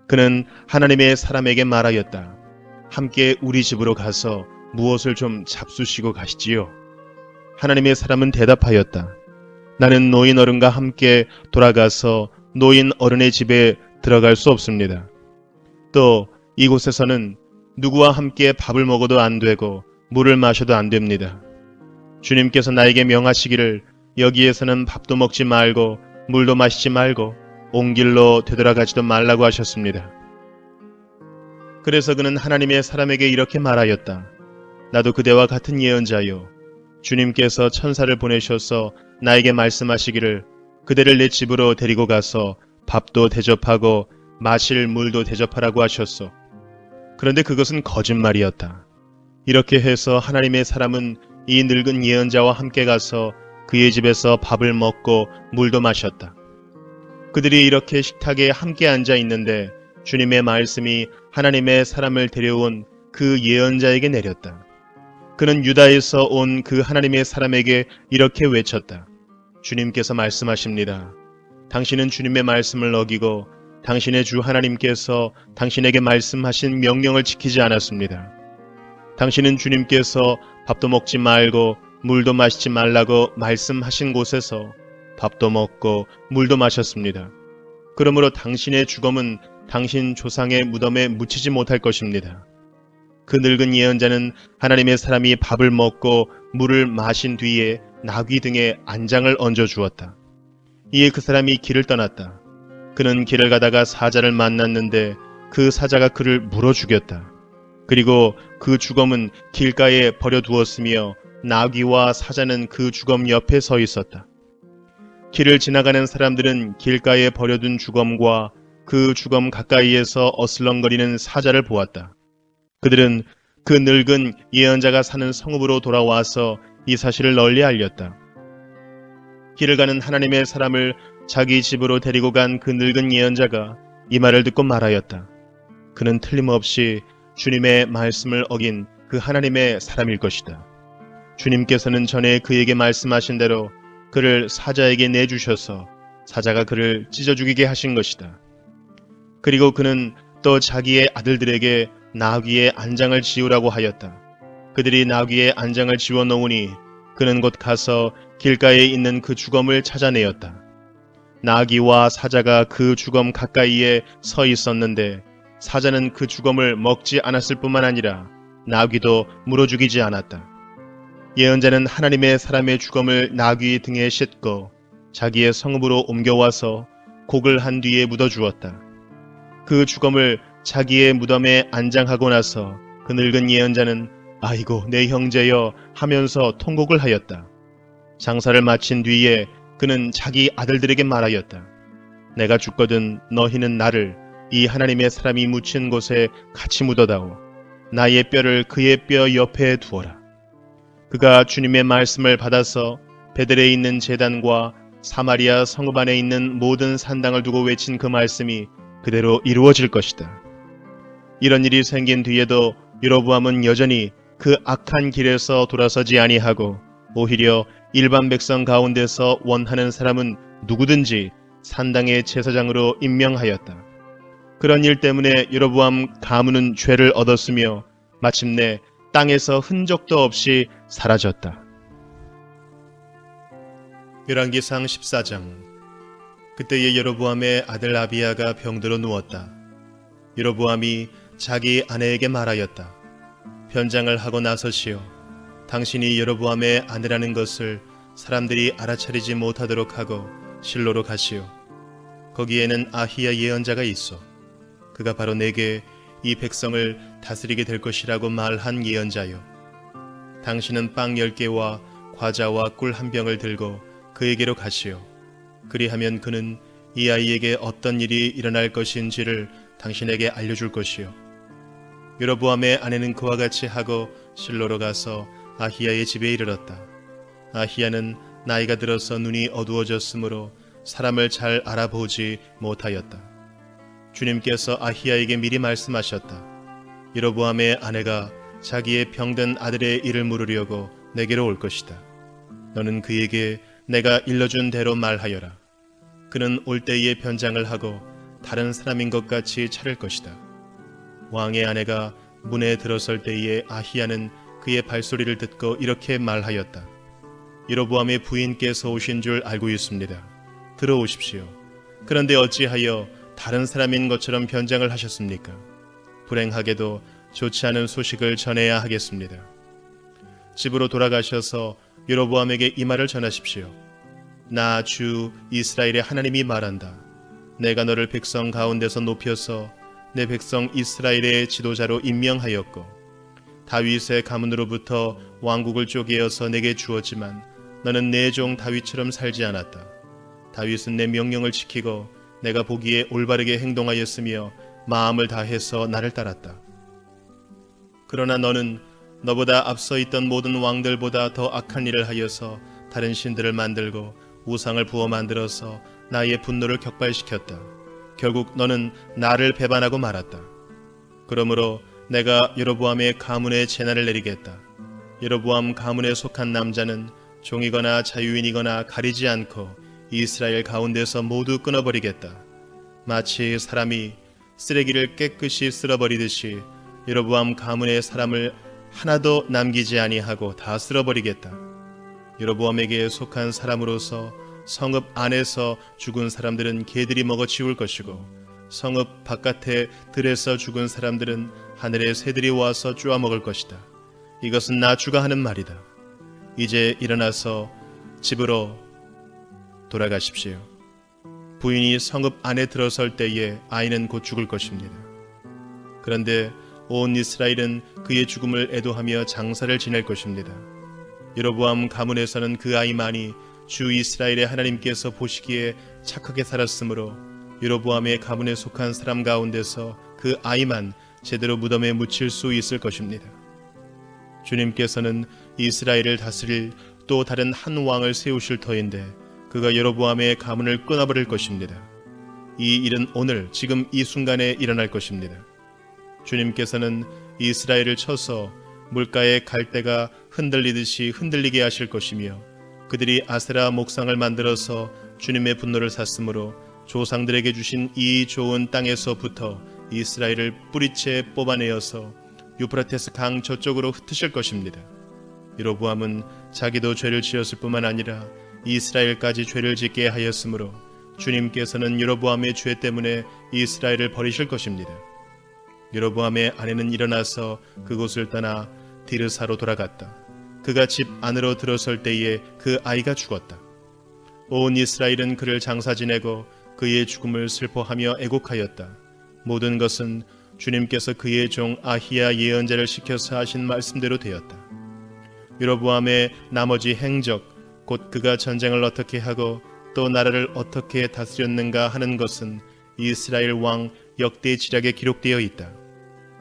그는 하나님의 사람에게 말하였다. 함께 우리 집으로 가서 무엇을 좀 잡수시고 가시지요. 하나님의 사람은 대답하였다. 나는 노인 어른과 함께 돌아가서 노인 어른의 집에 들어갈 수 없습니다. 또 이곳에서는 누구와 함께 밥을 먹어도 안 되고 물을 마셔도 안 됩니다. 주님께서 나에게 명하시기를 여기에서는 밥도 먹지 말고 물도 마시지 말고 온 길로 되돌아가지도 말라고 하셨습니다. 그래서 그는 하나님의 사람에게 이렇게 말하였다. 나도 그대와 같은 예언자요. 주님께서 천사를 보내셔서 나에게 말씀하시기를 그대를 내 집으로 데리고 가서 밥도 대접하고 마실 물도 대접하라고 하셨소. 그런데 그것은 거짓말이었다. 이렇게 해서 하나님의 사람은 이 늙은 예언자와 함께 가서 그의 집에서 밥을 먹고 물도 마셨다. 그들이 이렇게 식탁에 함께 앉아 있는데 주님의 말씀이 하나님의 사람을 데려온 그 예언자에게 내렸다. 그는 유다에서 온 그 하나님의 사람에게 이렇게 외쳤다. 주님께서 말씀하십니다. 당신은 주님의 말씀을 어기고 당신의 주 하나님께서 당신에게 말씀하신 명령을 지키지 않았습니다. 당신은 주님께서 밥도 먹지 말고 물도 마시지 말라고 말씀하신 곳에서 밥도 먹고 물도 마셨습니다. 그러므로 당신의 죽음은 당신 조상의 무덤에 묻히지 못할 것입니다. 그 늙은 예언자는 하나님의 사람이 밥을 먹고 물을 마신 뒤에 나귀 등에 안장을 얹어 주었다. 이에 그 사람이 길을 떠났다. 그는 길을 가다가 사자를 만났는데 그 사자가 그를 물어 죽였다. 그리고 그 주검은 길가에 버려두었으며 나귀와 사자는 그 주검 옆에 서 있었다. 길을 지나가는 사람들은 길가에 버려둔 주검과 그 주검 가까이에서 어슬렁거리는 사자를 보았다. 그들은 그 늙은 예언자가 사는 성읍으로 돌아와서 이 사실을 널리 알렸다. 길을 가는 하나님의 사람을 자기 집으로 데리고 간 그 늙은 예언자가 이 말을 듣고 말하였다. 그는 틀림없이 주님의 말씀을 어긴 그 하나님의 사람일 것이다. 주님께서는 전에 그에게 말씀하신 대로 그를 사자에게 내주셔서 사자가 그를 찢어 죽이게 하신 것이다. 그리고 그는 또 자기의 아들들에게 나귀의 안장을 지우라고 하였다. 그들이 나귀의 안장을 지워 놓으니 그는 곧 가서 길가에 있는 그 주검을 찾아내었다. 나귀와 사자가 그 주검 가까이에 서 있었는데 사자는 그 주검을 먹지 않았을 뿐만 아니라 나귀도 물어 죽이지 않았다. 예언자는 하나님의 사람의 주검을 나귀 등에 싣고 자기의 성읍으로 옮겨와서 곡을 한 뒤에 묻어 주었다. 그 주검을 자기의 무덤에 안장하고 나서 그 늙은 예언자는 아이고 내 형제여 하면서 통곡을 하였다. 장사를 마친 뒤에 그는 자기 아들들에게 말하였다. 내가 죽거든 너희는 나를 이 하나님의 사람이 묻힌 곳에 같이 묻어다오. 나의 뼈를 그의 뼈 옆에 두어라. 그가 주님의 말씀을 받아서 베들에 있는 제단과 사마리아 성읍 안에 있는 모든 산당을 두고 외친 그 말씀이 그대로 이루어질 것이다. 이런 일이 생긴 뒤에도 여로보암은 여전히 그 악한 길에서 돌아서지 아니하고 오히려 일반 백성 가운데서 원하는 사람은 누구든지 산당의 제사장으로 임명하였다. 그런 일 때문에 여로보암 가문은 죄를 얻었으며 마침내 땅에서 흔적도 없이 사라졌다. 열왕기상 14장. 그때의 여로보암의 아들 아비야가 병들어 누웠다. 여로보암이 자기 아내에게 말하였다. 변장을 하고 나서시오. 당신이 여로보암의 아내라는 것을 사람들이 알아차리지 못하도록 하고 실로로 가시오. 거기에는 아히야 예언자가 있어. 그가 바로 내게 이 백성을 다스리게 될 것이라고 말한 예언자요. 당신은 빵 10개와 과자와 꿀 한 병을 들고 그에게로 가시오. 그리하면 그는 이 아이에게 어떤 일이 일어날 것인지를 당신에게 알려줄 것이요. 여로보암의 아내는 그와 같이 하고 실로로 가서 아히야의 집에 이르렀다. 아히야는 나이가 들어서 눈이 어두워졌으므로 사람을 잘 알아보지 못하였다. 주님께서 아히야에게 미리 말씀하셨다. 여로보암의 아내가 자기의 병든 아들의 일을 물으려고 내게로 올 것이다. 너는 그에게 내가 일러준 대로 말하여라. 그는 올 때에 변장을 하고 다른 사람인 것 같이 차릴 것이다. 왕의 아내가 문에 들어설 때에 아히야는 그의 발소리를 듣고 이렇게 말하였다. 여로보암의 부인께서 오신 줄 알고 있습니다. 들어오십시오. 그런데 어찌하여 다른 사람인 것처럼 변장을 하셨습니까? 불행하게도 좋지 않은 소식을 전해야 하겠습니다. 집으로 돌아가셔서 여로보암에게 이 말을 전하십시오. 나 주 이스라엘의 하나님이 말한다. 내가 너를 백성 가운데서 높여서 내 백성 이스라엘의 지도자로 임명하였고 다윗의 가문으로부터 왕국을 쪼개어서 내게 주었지만 너는 내 종 다윗처럼 살지 않았다. 다윗은 내 명령을 지키고 내가 보기에 올바르게 행동하였으며 마음을 다해서 나를 따랐다. 그러나 너는 너보다 앞서 있던 모든 왕들보다 더 악한 일을 하여서 다른 신들을 만들고 우상을 부어 만들어서 나의 분노를 격발시켰다. 결국 너는 나를 배반하고 말았다. 그러므로 내가 여로보암의 가문에 재난을 내리겠다. 여로보암 가문에 속한 남자는 종이거나 자유인이거나 가리지 않고 이스라엘 가운데서 모두 끊어버리겠다. 마치 사람이 쓰레기를 깨끗이 쓸어버리듯이 여로보암 가문의 사람을 하나도 남기지 아니하고 다 쓸어버리겠다. 여로보암에게 속한 사람으로서 성읍 안에서 죽은 사람들은 개들이 먹어 치울 것이고 성읍 바깥에 들에서 죽은 사람들은 하늘의 새들이 와서 쪼아 먹을 것이다. 이것은 나 주가 하는 말이다. 이제 일어나서 집으로 돌아가십시오. 부인이 성읍 안에 들어설 때에 아이는 곧 죽을 것입니다. 그런데 온 이스라엘은 그의 죽음을 애도하며 장사를 지낼 것입니다. 여로보암 가문에서는 그 아이만이 주 이스라엘의 하나님께서 보시기에 착하게 살았으므로 여로보암의 가문에 속한 사람 가운데서 그 아이만 제대로 무덤에 묻힐 수 있을 것입니다. 주님께서는 이스라엘을 다스릴 또 다른 한 왕을 세우실 터인데 그가 여로보암의 가문을 끊어버릴 것입니다. 이 일은 오늘 지금 이 순간에 일어날 것입니다. 주님께서는 이스라엘을 쳐서 물가의 갈대가 흔들리듯이 흔들리게 하실 것이며 그들이 아세라 목상을 만들어서 주님의 분노를 샀으므로 조상들에게 주신 이 좋은 땅에서부터 이스라엘을 뿌리채 뽑아내어서 유프라테스 강 저쪽으로 흩으실 것입니다. 여로보암은 자기도 죄를 지었을 뿐만 아니라 이스라엘까지 죄를 짓게 하였으므로 주님께서는 여로보암의 죄 때문에 이스라엘을 버리실 것입니다. 여로보암의 아내는 일어나서 그곳을 떠나 디르사로 돌아갔다. 그가 집 안으로 들어설 때에 그 아이가 죽었다. 온 이스라엘은 그를 장사 지내고 그의 죽음을 슬퍼하며 애곡하였다. 모든 것은 주님께서 그의 종 아히야 예언자를 시켜서 하신 말씀대로 되었다. 여로보암의 나머지 행적, 곧 그가 전쟁을 어떻게 하고 또 나라를 어떻게 다스렸는가 하는 것은 이스라엘 왕 역대 지략에 기록되어 있다.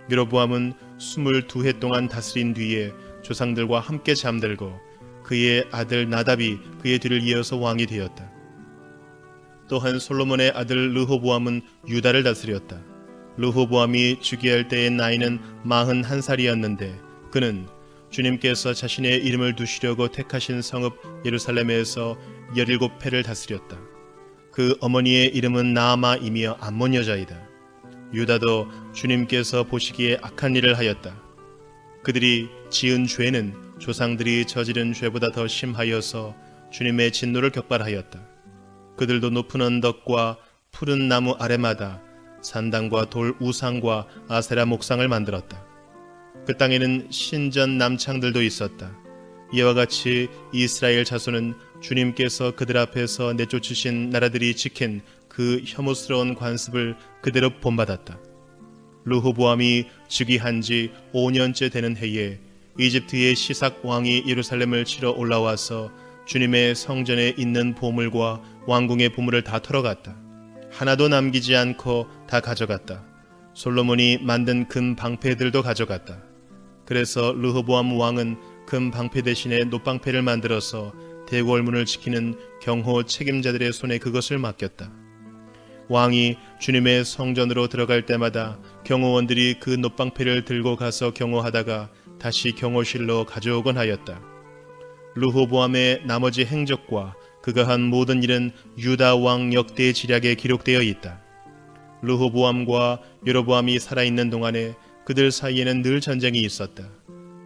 여로보암은 22해 동안 다스린 뒤에 조상들과 함께 잠들고 그의 아들 나답이 그의 뒤를 이어서 왕이 되었다. 또한 솔로몬의 아들 르호보암은 유다를 다스렸다. 르호보암이 즉위할 때의 나이는 41살이었는데 그는 주님께서 자신의 이름을 두시려고 택하신 성읍 예루살렘에서 17회를 다스렸다. 그 어머니의 이름은 나아마이며 암몬 여자이다. 유다도 주님께서 보시기에 악한 일을 하였다. 그들이 지은 죄는 조상들이 저지른 죄보다 더 심하여서 주님의 진노를 격발하였다. 그들도 높은 언덕과 푸른 나무 아래마다 산당과 돌 우상과 아세라 목상을 만들었다. 그 땅에는 신전 남창들도 있었다. 이와 같이 이스라엘 자손은 주님께서 그들 앞에서 내쫓으신 나라들이 지킨 그 혐오스러운 관습을 그대로 본받았다. 르호보암이 즉위한 지 5년째 되는 해에 이집트의 시삭 왕이 예루살렘을 치러 올라와서 주님의 성전에 있는 보물과 왕궁의 보물을 다 털어갔다. 하나도 남기지 않고 다 가져갔다. 솔로몬이 만든 금 방패들도 가져갔다. 그래서 르호보암 왕은 금 방패 대신에 놋방패를 만들어서 대궐문을 지키는 경호 책임자들의 손에 그것을 맡겼다. 왕이 주님의 성전으로 들어갈 때마다 경호원들이 그 놋방패를 들고 가서 경호하다가 다시 경호실로 가져오곤 하였다. 르호보암의 나머지 행적과 그가 한 모든 일은 유다 왕 역대 지략에 기록되어 있다. 르호보암과 여로보암이 살아있는 동안에 그들 사이에는 늘 전쟁이 있었다.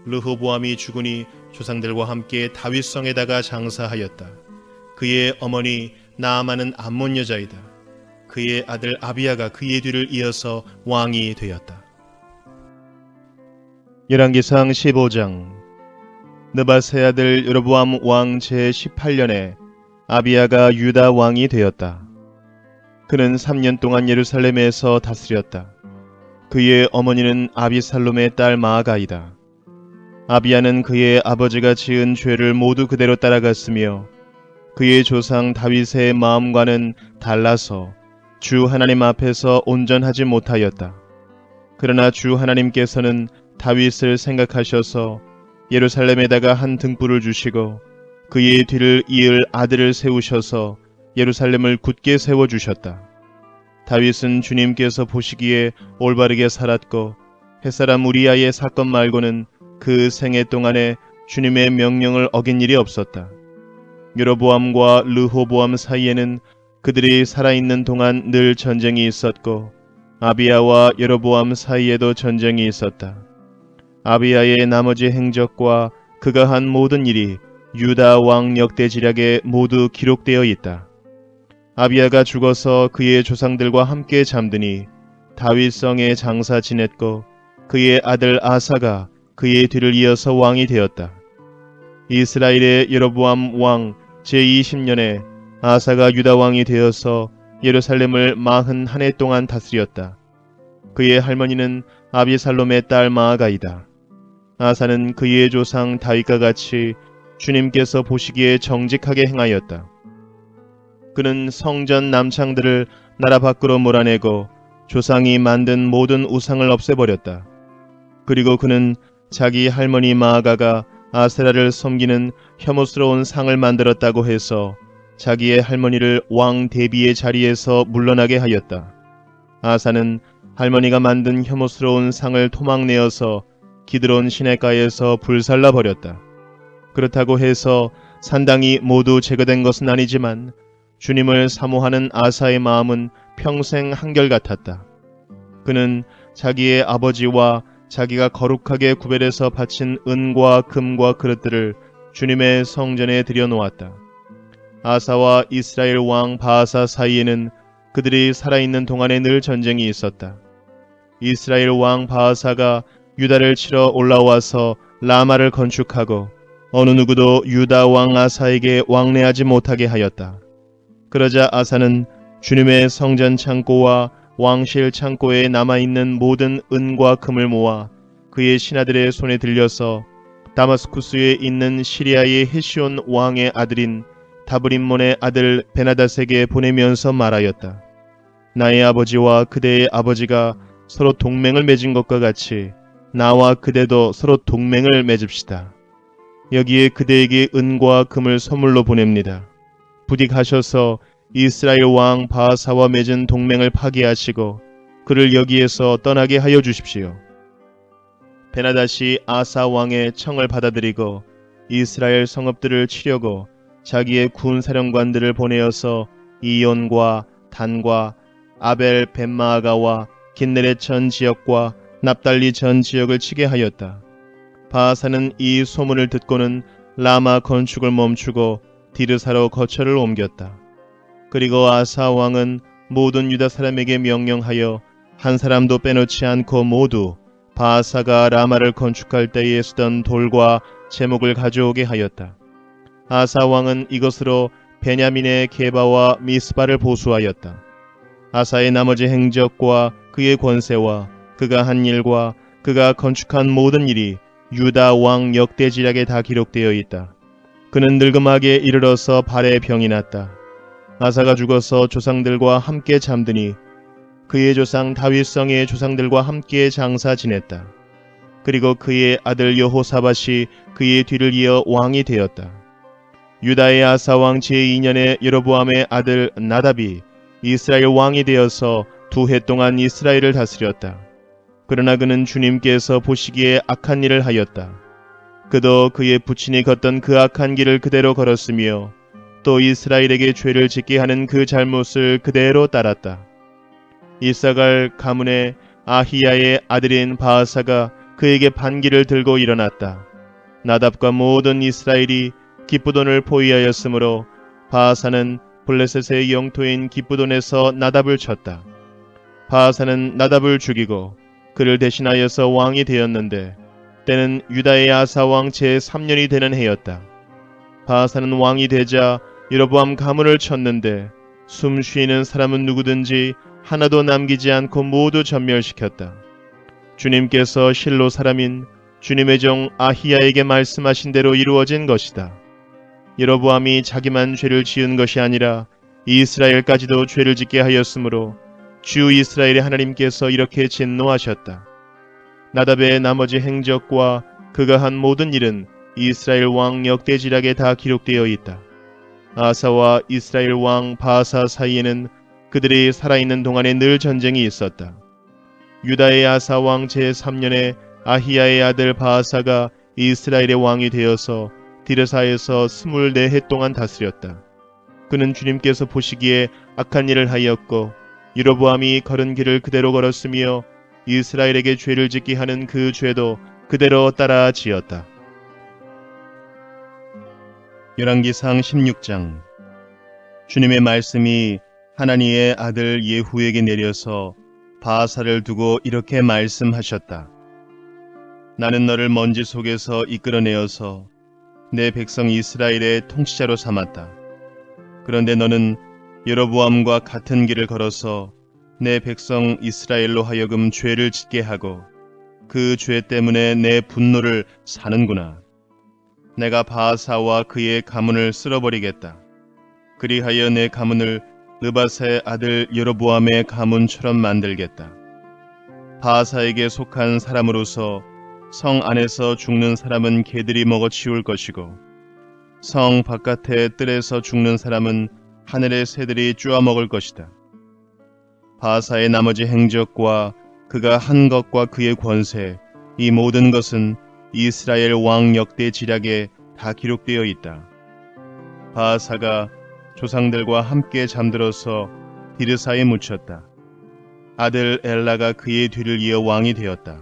르호보암이 죽으니 조상들과 함께 다윗성에다가 장사하였다. 그의 어머니 나아만은 암몬 여자이다. 그의 아들 아비야가 그의 뒤를 이어서 왕이 되었다. 열왕기상 15장. 느바세 아들 여로보암 왕 제18년에 아비야가 유다 왕이 되었다. 그는 3년 동안 예루살렘에서 다스렸다. 그의 어머니는 아비살롬의 딸 마아가이다. 아비야는 그의 아버지가 지은 죄를 모두 그대로 따라갔으며 그의 조상 다윗의 마음과는 달라서 주 하나님 앞에서 온전하지 못하였다. 그러나 주 하나님께서는 다윗을 생각하셔서 예루살렘에다가 한 등불을 주시고 그의 뒤를 이을 아들을 세우셔서 예루살렘을 굳게 세워주셨다. 다윗은 주님께서 보시기에 올바르게 살았고 햇사람 우리아의 사건 말고는 그 생애 동안에 주님의 명령을 어긴 일이 없었다. 여로보암과 르호보암 사이에는 그들이 살아있는 동안 늘 전쟁이 있었고 아비야와 여로보암 사이에도 전쟁이 있었다. 아비야의 나머지 행적과 그가 한 모든 일이 유다 왕 역대 지략에 모두 기록되어 있다. 아비야가 죽어서 그의 조상들과 함께 잠드니 다윗성에 장사 지냈고 그의 아들 아사가 그의 뒤를 이어서 왕이 되었다. 이스라엘의 여로보암 왕 제20년에 아사가 유다 왕이 되어서 예루살렘을 41해 동안 다스렸다. 그의 할머니는 아비살롬의 딸 마아가이다. 아사는 그의 조상 다윗과 같이 주님께서 보시기에 정직하게 행하였다. 그는 성전 남창들을 나라 밖으로 몰아내고 조상이 만든 모든 우상을 없애버렸다. 그리고 그는 자기 할머니 마아가가 아세라를 섬기는 혐오스러운 상을 만들었다고 해서 자기의 할머니를 왕 대비의 자리에서 물러나게 하였다. 아사는 할머니가 만든 혐오스러운 상을 토막내어서 기드론 시내가에서 불살라 버렸다. 그렇다고 해서 산당이 모두 제거된 것은 아니지만 주님을 사모하는 아사의 마음은 평생 한결같았다. 그는 자기의 아버지와 자기가 거룩하게 구별해서 바친 은과 금과 그릇들을 주님의 성전에 들여놓았다. 아사와 이스라엘 왕 바아사 사이에는 그들이 살아있는 동안에 늘 전쟁이 있었다. 이스라엘 왕 바아사가 유다를 치러 올라와서 라마를 건축하고 어느 누구도 유다 왕 아사에게 왕래하지 못하게 하였다. 그러자 아사는 주님의 성전 창고와 왕실 창고에 남아있는 모든 은과 금을 모아 그의 신하들의 손에 들려서 다마스쿠스에 있는 시리아의 헤시온 왕의 아들인 다브림몬의 아들 베나닷에게 보내면서 말하였다. 나의 아버지와 그대의 아버지가 서로 동맹을 맺은 것과 같이 나와 그대도 서로 동맹을 맺읍시다. 여기에 그대에게 은과 금을 선물로 보냅니다. 부디 가셔서 이스라엘 왕 바아사와 맺은 동맹을 파기하시고 그를 여기에서 떠나게 하여 주십시오. 베나닷이 아사 왕의 청을 받아들이고 이스라엘 성읍들을 치려고 자기의 군 사령관들을 보내어서 이온과 단과 아벨 벳마아가와 긴네렛 전 지역과 납달리 전 지역을 치게 하였다. 바아사는 이 소문을 듣고는 라마 건축을 멈추고 디르사로 거처를 옮겼다. 그리고 아사 왕은 모든 유다 사람에게 명령하여 한 사람도 빼놓지 않고 모두 바아사가 라마를 건축할 때에 쓰던 돌과 제목을 가져오게 하였다. 아사 왕은 이것으로 베냐민의 게바와 미스바를 보수하였다. 아사의 나머지 행적과 그의 권세와 그가 한 일과 그가 건축한 모든 일이 유다 왕 역대지략에 다 기록되어 있다. 그는 늙음하게 이르러서 발에 병이 났다. 아사가 죽어서 조상들과 함께 잠드니 그의 조상 다윗성의 조상들과 함께 장사 지냈다. 그리고 그의 아들 여호사밧이 그의 뒤를 이어 왕이 되었다. 유다의 아사 왕 제2년에 여로보암의 아들 나답이 이스라엘 왕이 되어서 2해 동안 이스라엘을 다스렸다. 그러나 그는 주님께서 보시기에 악한 일을 하였다. 그도 그의 부친이 걷던 그 악한 길을 그대로 걸었으며 또 이스라엘에게 죄를 짓게 하는 그 잘못을 그대로 따랐다. 이사갈 가문의 아히야의 아들인 바아사가 그에게 반기를 들고 일어났다. 나답과 모든 이스라엘이 기쁘돈을 포위하였으므로 바아사는 블레셋의 영토인 기쁘돈에서 나답을 쳤다. 바아사는 나답을 죽이고 그를 대신하여서 왕이 되었는데 때는 유다의 아사 왕 제3년이 되는 해였다. 바아사는 왕이 되자 여로보암 가문을 쳤는데 숨 쉬는 사람은 누구든지 하나도 남기지 않고 모두 전멸시켰다. 주님께서 실로 사람인 주님의 종 아히야에게 말씀하신 대로 이루어진 것이다. 여로보암이 자기만 죄를 지은 것이 아니라 이스라엘까지도 죄를 짓게 하였으므로 주 이스라엘의 하나님께서 이렇게 진노하셨다. 나답의 나머지 행적과 그가 한 모든 일은 이스라엘 왕 역대지략에 다 기록되어 있다. 아사와 이스라엘 왕 바아사 사이에는 그들이 살아있는 동안에 늘 전쟁이 있었다. 유다의 아사 왕 제3년에 아히야의 아들 바아사가 이스라엘의 왕이 되어서 디르사에서 24해 동안 다스렸다. 그는 주님께서 보시기에 악한 일을 하였고 여로보암이 걸은 길을 그대로 걸었으며 이스라엘에게 죄를 짓게 하는 그 죄도 그대로 따라 지었다. 열왕기상 16장. 주님의 말씀이 하나니의 아들 예후에게 내려서 바아사를 두고 이렇게 말씀하셨다. 나는 너를 먼지 속에서 이끌어내어서 내 백성 이스라엘의 통치자로 삼았다. 그런데 너는 여로보암과 같은 길을 걸어서 내 백성 이스라엘로 하여금 죄를 짓게 하고 그 죄 때문에 내 분노를 사는구나. 내가 바하사와 그의 가문을 쓸어버리겠다. 그리하여 내 가문을 느밧의 아들 여로보암의 가문처럼 만들겠다. 바하사에게 속한 사람으로서 성 안에서 죽는 사람은 개들이 먹어치울 것이고 성 바깥의 뜰에서 죽는 사람은 하늘의 새들이 쪼아 먹을 것이다. 바하사의 나머지 행적과 그가 한 것과 그의 권세, 이 모든 것은 이스라엘 왕 역대 지략에 다 기록되어 있다. 바하사가 조상들과 함께 잠들어서 디르사에 묻혔다. 아들 엘라가 그의 뒤를 이어 왕이 되었다.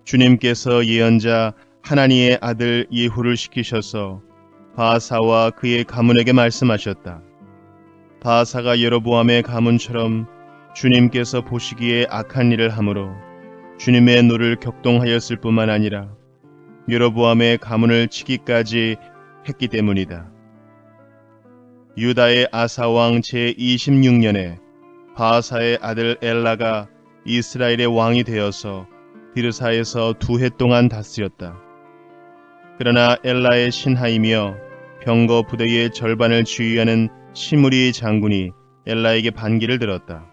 주님께서 예언자 하나니의 아들 예후를 시키셔서 바하사와 그의 가문에게 말씀하셨다. 바하사가 여로보암의 가문처럼 주님께서 보시기에 악한 일을 함으로 주님의 노를 격동하였을 뿐만 아니라 여로보암의 가문을 치기까지 했기 때문이다. 유다의 아사왕 제26년에 바하사의 아들 엘라가 이스라엘의 왕이 되어서 디르사에서 2해 동안 다스렸다. 그러나 엘라의 신하이며 병거 부대의 절반을 지휘하는 시므리 장군이 엘라에게 반기를 들었다.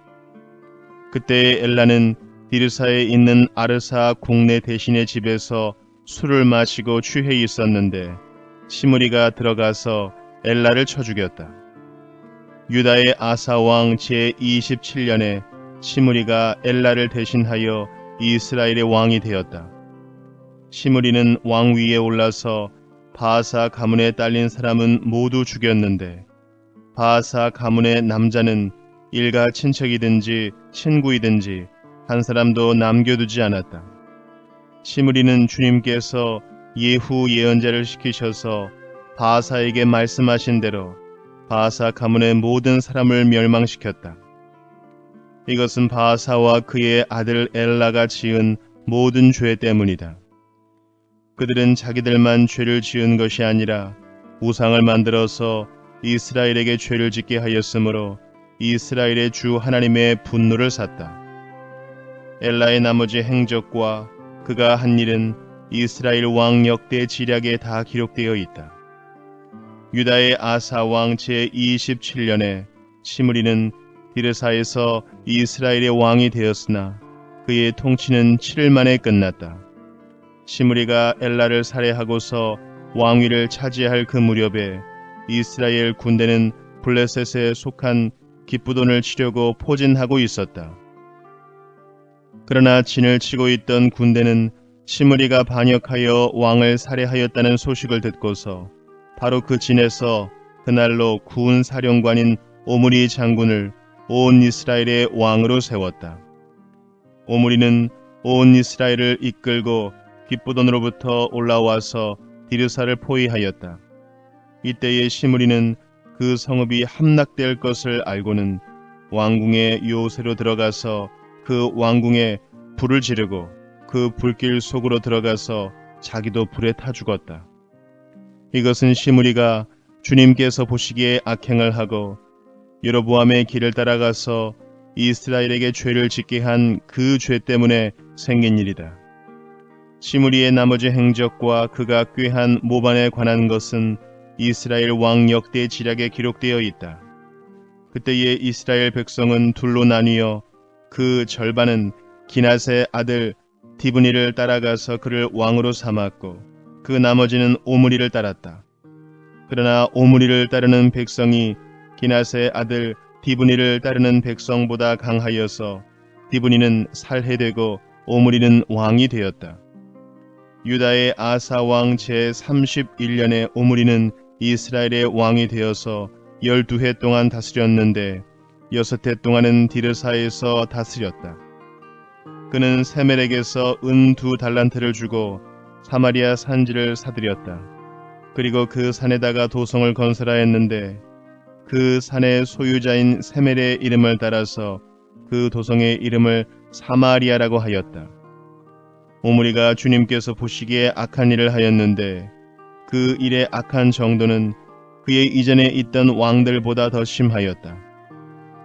그때 엘라는 디르사에 있는 아르사 공내 대신의 집에서 술을 마시고 취해 있었는데 시므리가 들어가서 엘라를 쳐 죽였다. 유다의 아사왕 제27년에 시므리가 엘라를 대신하여 이스라엘의 왕이 되었다. 시므리는 왕 위에 올라서 바하사 가문에 딸린 사람은 모두 죽였는데 바하사 가문의 남자는 일가 친척이든지 친구이든지 한 사람도 남겨두지 않았다. 시므리는 주님께서 예후 예언자를 시키셔서 바하사에게 말씀하신 대로 바하사 가문의 모든 사람을 멸망시켰다. 이것은 바하사와 그의 아들 엘라가 지은 모든 죄 때문이다. 그들은 자기들만 죄를 지은 것이 아니라 우상을 만들어서 이스라엘에게 죄를 짓게 하였으므로 이스라엘의 주 하나님의 분노를 샀다. 엘라의 나머지 행적과 그가 한 일은 이스라엘 왕 역대 지략에 다 기록되어 있다. 유다의 아사 왕 제27년에 시므리는 디르사에서 이스라엘의 왕이 되었으나 그의 통치는 7일 만에 끝났다. 시므리가 엘라를 살해하고서 왕위를 차지할 그 무렵에 이스라엘 군대는 블레셋에 속한 기브돈을 치려고 포진하고 있었다. 그러나 진을 치고 있던 군대는 시므리가 반역하여 왕을 살해하였다는 소식을 듣고서 바로 그 진에서 그날로 군 사령관인 오므리 장군을 온 이스라엘의 왕으로 세웠다. 오므리는 온 이스라엘을 이끌고 기브돈으로부터 올라와서 디르사를 포위하였다. 이때에 시므리는 그 성읍이 함락될 것을 알고는 왕궁의 요새로 들어가서 그 왕궁에 불을 지르고 그 불길 속으로 들어가서 자기도 불에 타 죽었다. 이것은 시므리가 주님께서 보시기에 악행을 하고 여로보암의 길을 따라가서 이스라엘에게 죄를 짓게 한 그 죄 때문에 생긴 일이다. 시므리의 나머지 행적과 그가 꾀한 모반에 관한 것은 이스라엘 왕 역대 지략에 기록되어 있다. 그때의 이스라엘 백성은 둘로 나뉘어 그 절반은 기낫의 아들 디브니를 따라가서 그를 왕으로 삼았고 그 나머지는 오므리를 따랐다. 그러나 오므리를 따르는 백성이 기낫의 아들 디브니를 따르는 백성보다 강하여서 디브니는 살해되고 오므리는 왕이 되었다. 유다의 아사 왕 제31년에 오므리는 이스라엘의 왕이 되어서 12해 동안 다스렸는데 6해 동안은 디르사에서 다스렸다. 그는 세멜에게서 은 2달란트를 주고 사마리아 산지를 사들였다. 그리고 그 산에다가 도성을 건설하였는데 그 산의 소유자인 세멜의 이름을 따라서 그 도성의 이름을 사마리아라고 하였다. 오므리가 주님께서 보시기에 악한 일을 하였는데 그 일의 악한 정도는 그의 이전에 있던 왕들보다 더 심하였다.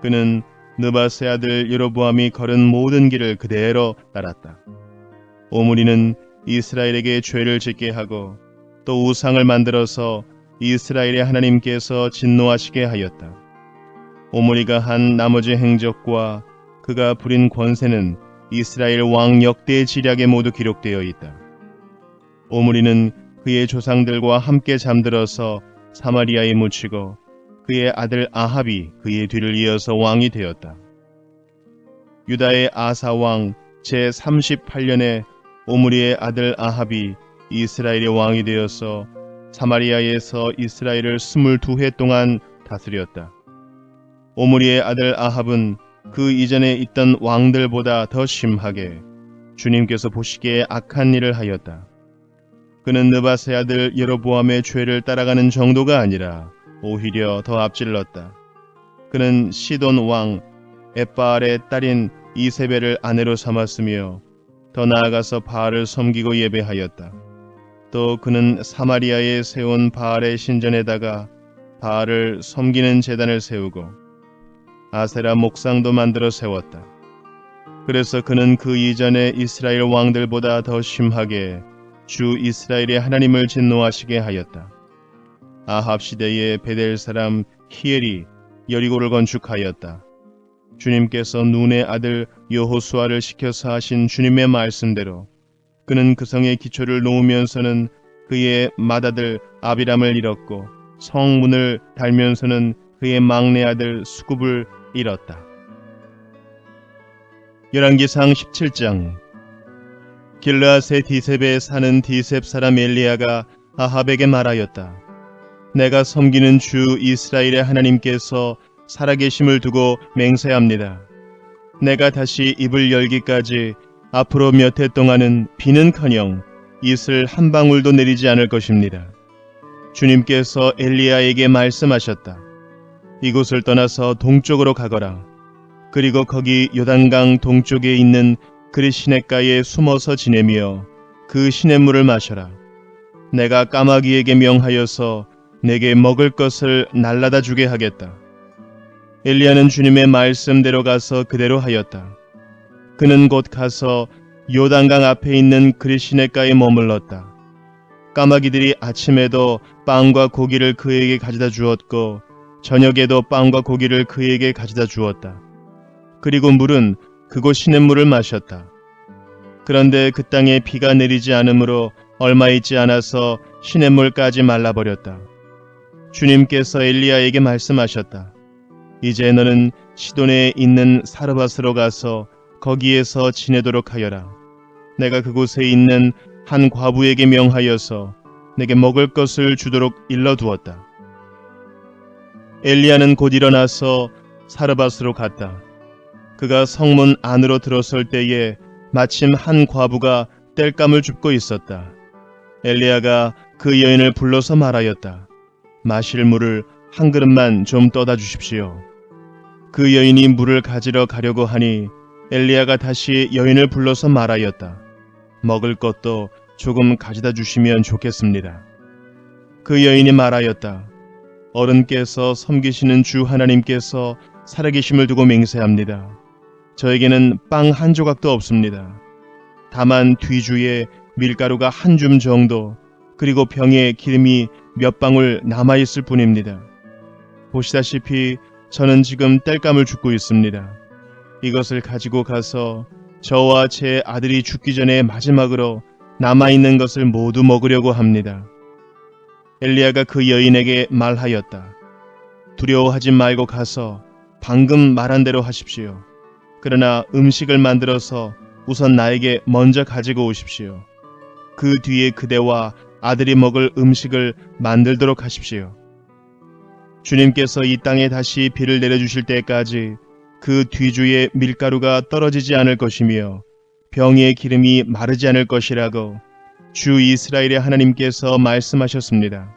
그는 느밧의 아들 여로보암이 걸은 모든 길을 그대로 따랐다. 오므리는 이스라엘에게 죄를 짓게 하고 또 우상을 만들어서 이스라엘의 하나님께서 진노하시게 하였다. 오므리가 한 나머지 행적과 그가 부린 권세는 이스라엘 왕 역대 지략에 모두 기록되어 있다. 오므리는 그의 조상들과 함께 잠들어서 사마리아에 묻히고 그의 아들 아합이 그의 뒤를 이어서 왕이 되었다. 유다의 아사 왕 제38년에 오므리의 아들 아합이 이스라엘의 왕이 되어서 사마리아에서 이스라엘을 22해 동안 다스렸다. 오므리의 아들 아합은 그 이전에 있던 왕들보다 더 심하게 주님께서 보시기에 악한 일을 하였다. 그는 느밧의 아들 여로보암의 죄를 따라가는 정도가 아니라 오히려 더 앞질렀다. 그는 시돈 왕 엣바알의 딸인 이세벨을 아내로 삼았으며 더 나아가서 바알을 섬기고 예배하였다. 또 그는 사마리아에 세운 바알의 신전에다가 바알을 섬기는 제단을 세우고 아세라 목상도 만들어 세웠다. 그래서 그는 그 이전에 이스라엘 왕들보다 더 심하게 주 이스라엘의 하나님을 진노하시게 하였다. 아합 시대에 베델 사람 히엘이 여리고를 건축하였다. 주님께서 눈의 아들 여호수아를 시켜서 하신 주님의 말씀대로 그는 그 성의 기초를 놓으면서는 그의 맏아들 아비람을 잃었고 성문을 달면서는 그의 막내 아들 수굽을 잃었다. 열왕기상 17장. 길르앗의 디셉에 사는 디셉 사람 엘리야가 아합에게 말하였다. 내가 섬기는 주 이스라엘의 하나님께서 살아계심을 두고 맹세합니다. 내가 다시 입을 열기까지 앞으로 몇 해 동안은 비는커녕 이슬 한 방울도 내리지 않을 것입니다. 주님께서 엘리야에게 말씀하셨다. 이곳을 떠나서 동쪽으로 가거라. 그리고 거기 요단강 동쪽에 있는 그리 시냇가에 숨어서 지내며 그 시냇물을 마셔라. 내가 까마귀에게 명하여서 내게 먹을 것을 날라다 주게 하겠다. 엘리야는 주님의 말씀대로 가서 그대로 하였다. 그는 곧 가서 요단강 앞에 있는 그리 시냇가에 머물렀다. 까마귀들이 아침에도 빵과 고기를 그에게 가져다 주었고 저녁에도 빵과 고기를 그에게 가져다 주었다. 그리고 물은 그곳 시냇물을 마셨다. 그런데 그 땅에 비가 내리지 않으므로 얼마 있지 않아서 시냇물까지 말라버렸다. 주님께서 엘리야에게 말씀하셨다. 이제 너는 시돈에 있는 사르밧으로 가서 거기에서 지내도록 하여라. 내가 그곳에 있는 한 과부에게 명하여서 내게 먹을 것을 주도록 일러두었다. 엘리야는 곧 일어나서 사르밧으로 갔다. 그가 성문 안으로 들어설 때에 마침 한 과부가 땔감을 줍고 있었다. 엘리야가 그 여인을 불러서 말하였다. 마실 물을 한 그릇만 좀 떠다 주십시오. 그 여인이 물을 가지러 가려고 하니 엘리야가 다시 여인을 불러서 말하였다. 먹을 것도 조금 가져다 주시면 좋겠습니다. 그 여인이 말하였다. 어른께서 섬기시는 주 하나님께서 살아계심을 두고 맹세합니다. 저에게는 빵 한 조각도 없습니다. 다만 뒤주에 밀가루가 한 줌 정도, 그리고 병에 기름이 몇 방울 남아있을 뿐입니다. 보시다시피 저는 지금 땔감을 줍고 있습니다. 이것을 가지고 가서 저와 제 아들이 죽기 전에 마지막으로 남아있는 것을 모두 먹으려고 합니다. 엘리야가 그 여인에게 말하였다. 두려워하지 말고 가서 방금 말한 대로 하십시오. 그러나 음식을 만들어서 우선 나에게 먼저 가지고 오십시오. 그 뒤에 그대와 아들이 먹을 음식을 만들도록 하십시오. 주님께서 이 땅에 다시 비를 내려주실 때까지 그 뒤주에 밀가루가 떨어지지 않을 것이며 병의 기름이 마르지 않을 것이라고 주 이스라엘의 하나님께서 말씀하셨습니다.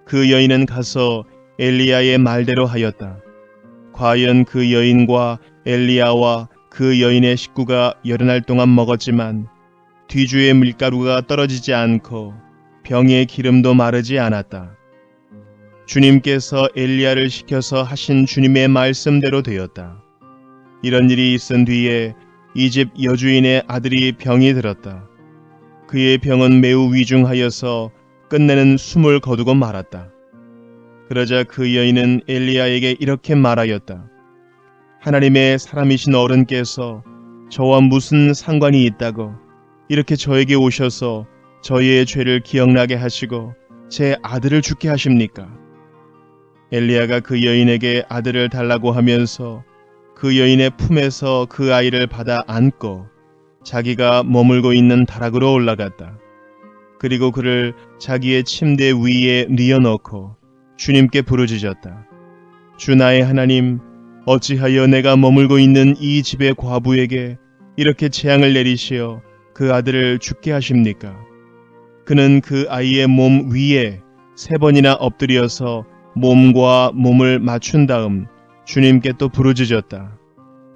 그 여인은 가서 엘리야의 말대로 하였다. 과연 그 여인과 엘리야와 그 여인의 식구가 여러 날 동안 먹었지만 뒤주의 밀가루가 떨어지지 않고 병의 기름도 마르지 않았다. 주님께서 엘리야를 시켜서 하신 주님의 말씀대로 되었다. 이런 일이 있은 뒤에 이 집 여주인의 아들이 병이 들었다. 그의 병은 매우 위중하여서 끝내는 숨을 거두고 말았다. 그러자 그 여인은 엘리야에게 이렇게 말하였다. 하나님의 사람이신 어른께서 저와 무슨 상관이 있다고 이렇게 저에게 오셔서 저희의 죄를 기억나게 하시고 제 아들을 죽게 하십니까? 엘리야가 그 여인에게 아들을 달라고 하면서 그 여인의 품에서 그 아이를 받아 안고 자기가 머물고 있는 다락으로 올라갔다. 그리고 그를 자기의 침대 위에 뉘어놓고 주님께 부르짖었다. 주 나의 하나님, 어찌하여 내가 머물고 있는 이 집의 과부에게 이렇게 재앙을 내리시어 그 아들을 죽게 하십니까? 그는 그 아이의 몸 위에 3번이나 엎드려서 몸과 몸을 맞춘 다음 주님께 또 부르짖었다.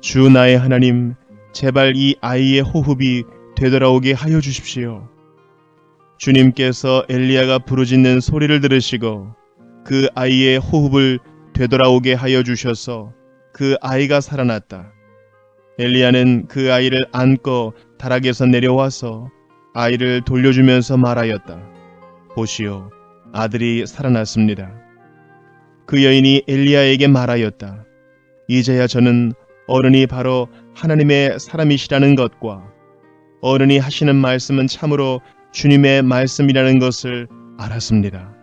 주 나의 하나님, 제발 이 아이의 호흡이 되돌아오게 하여 주십시오. 주님께서 엘리야가 부르짖는 소리를 들으시고 그 아이의 호흡을 되돌아오게 하여 주셔서 그 아이가 살아났다. 엘리야는 그 아이를 안고 다락에서 내려와서 아이를 돌려주면서 말하였다. 보시오, 아들이 살아났습니다. 그 여인이 엘리야에게 말하였다. 이제야 저는 어른이 바로 하나님의 사람이시라는 것과 어른이 하시는 말씀은 참으로 주님의 말씀이라는 것을 알았습니다.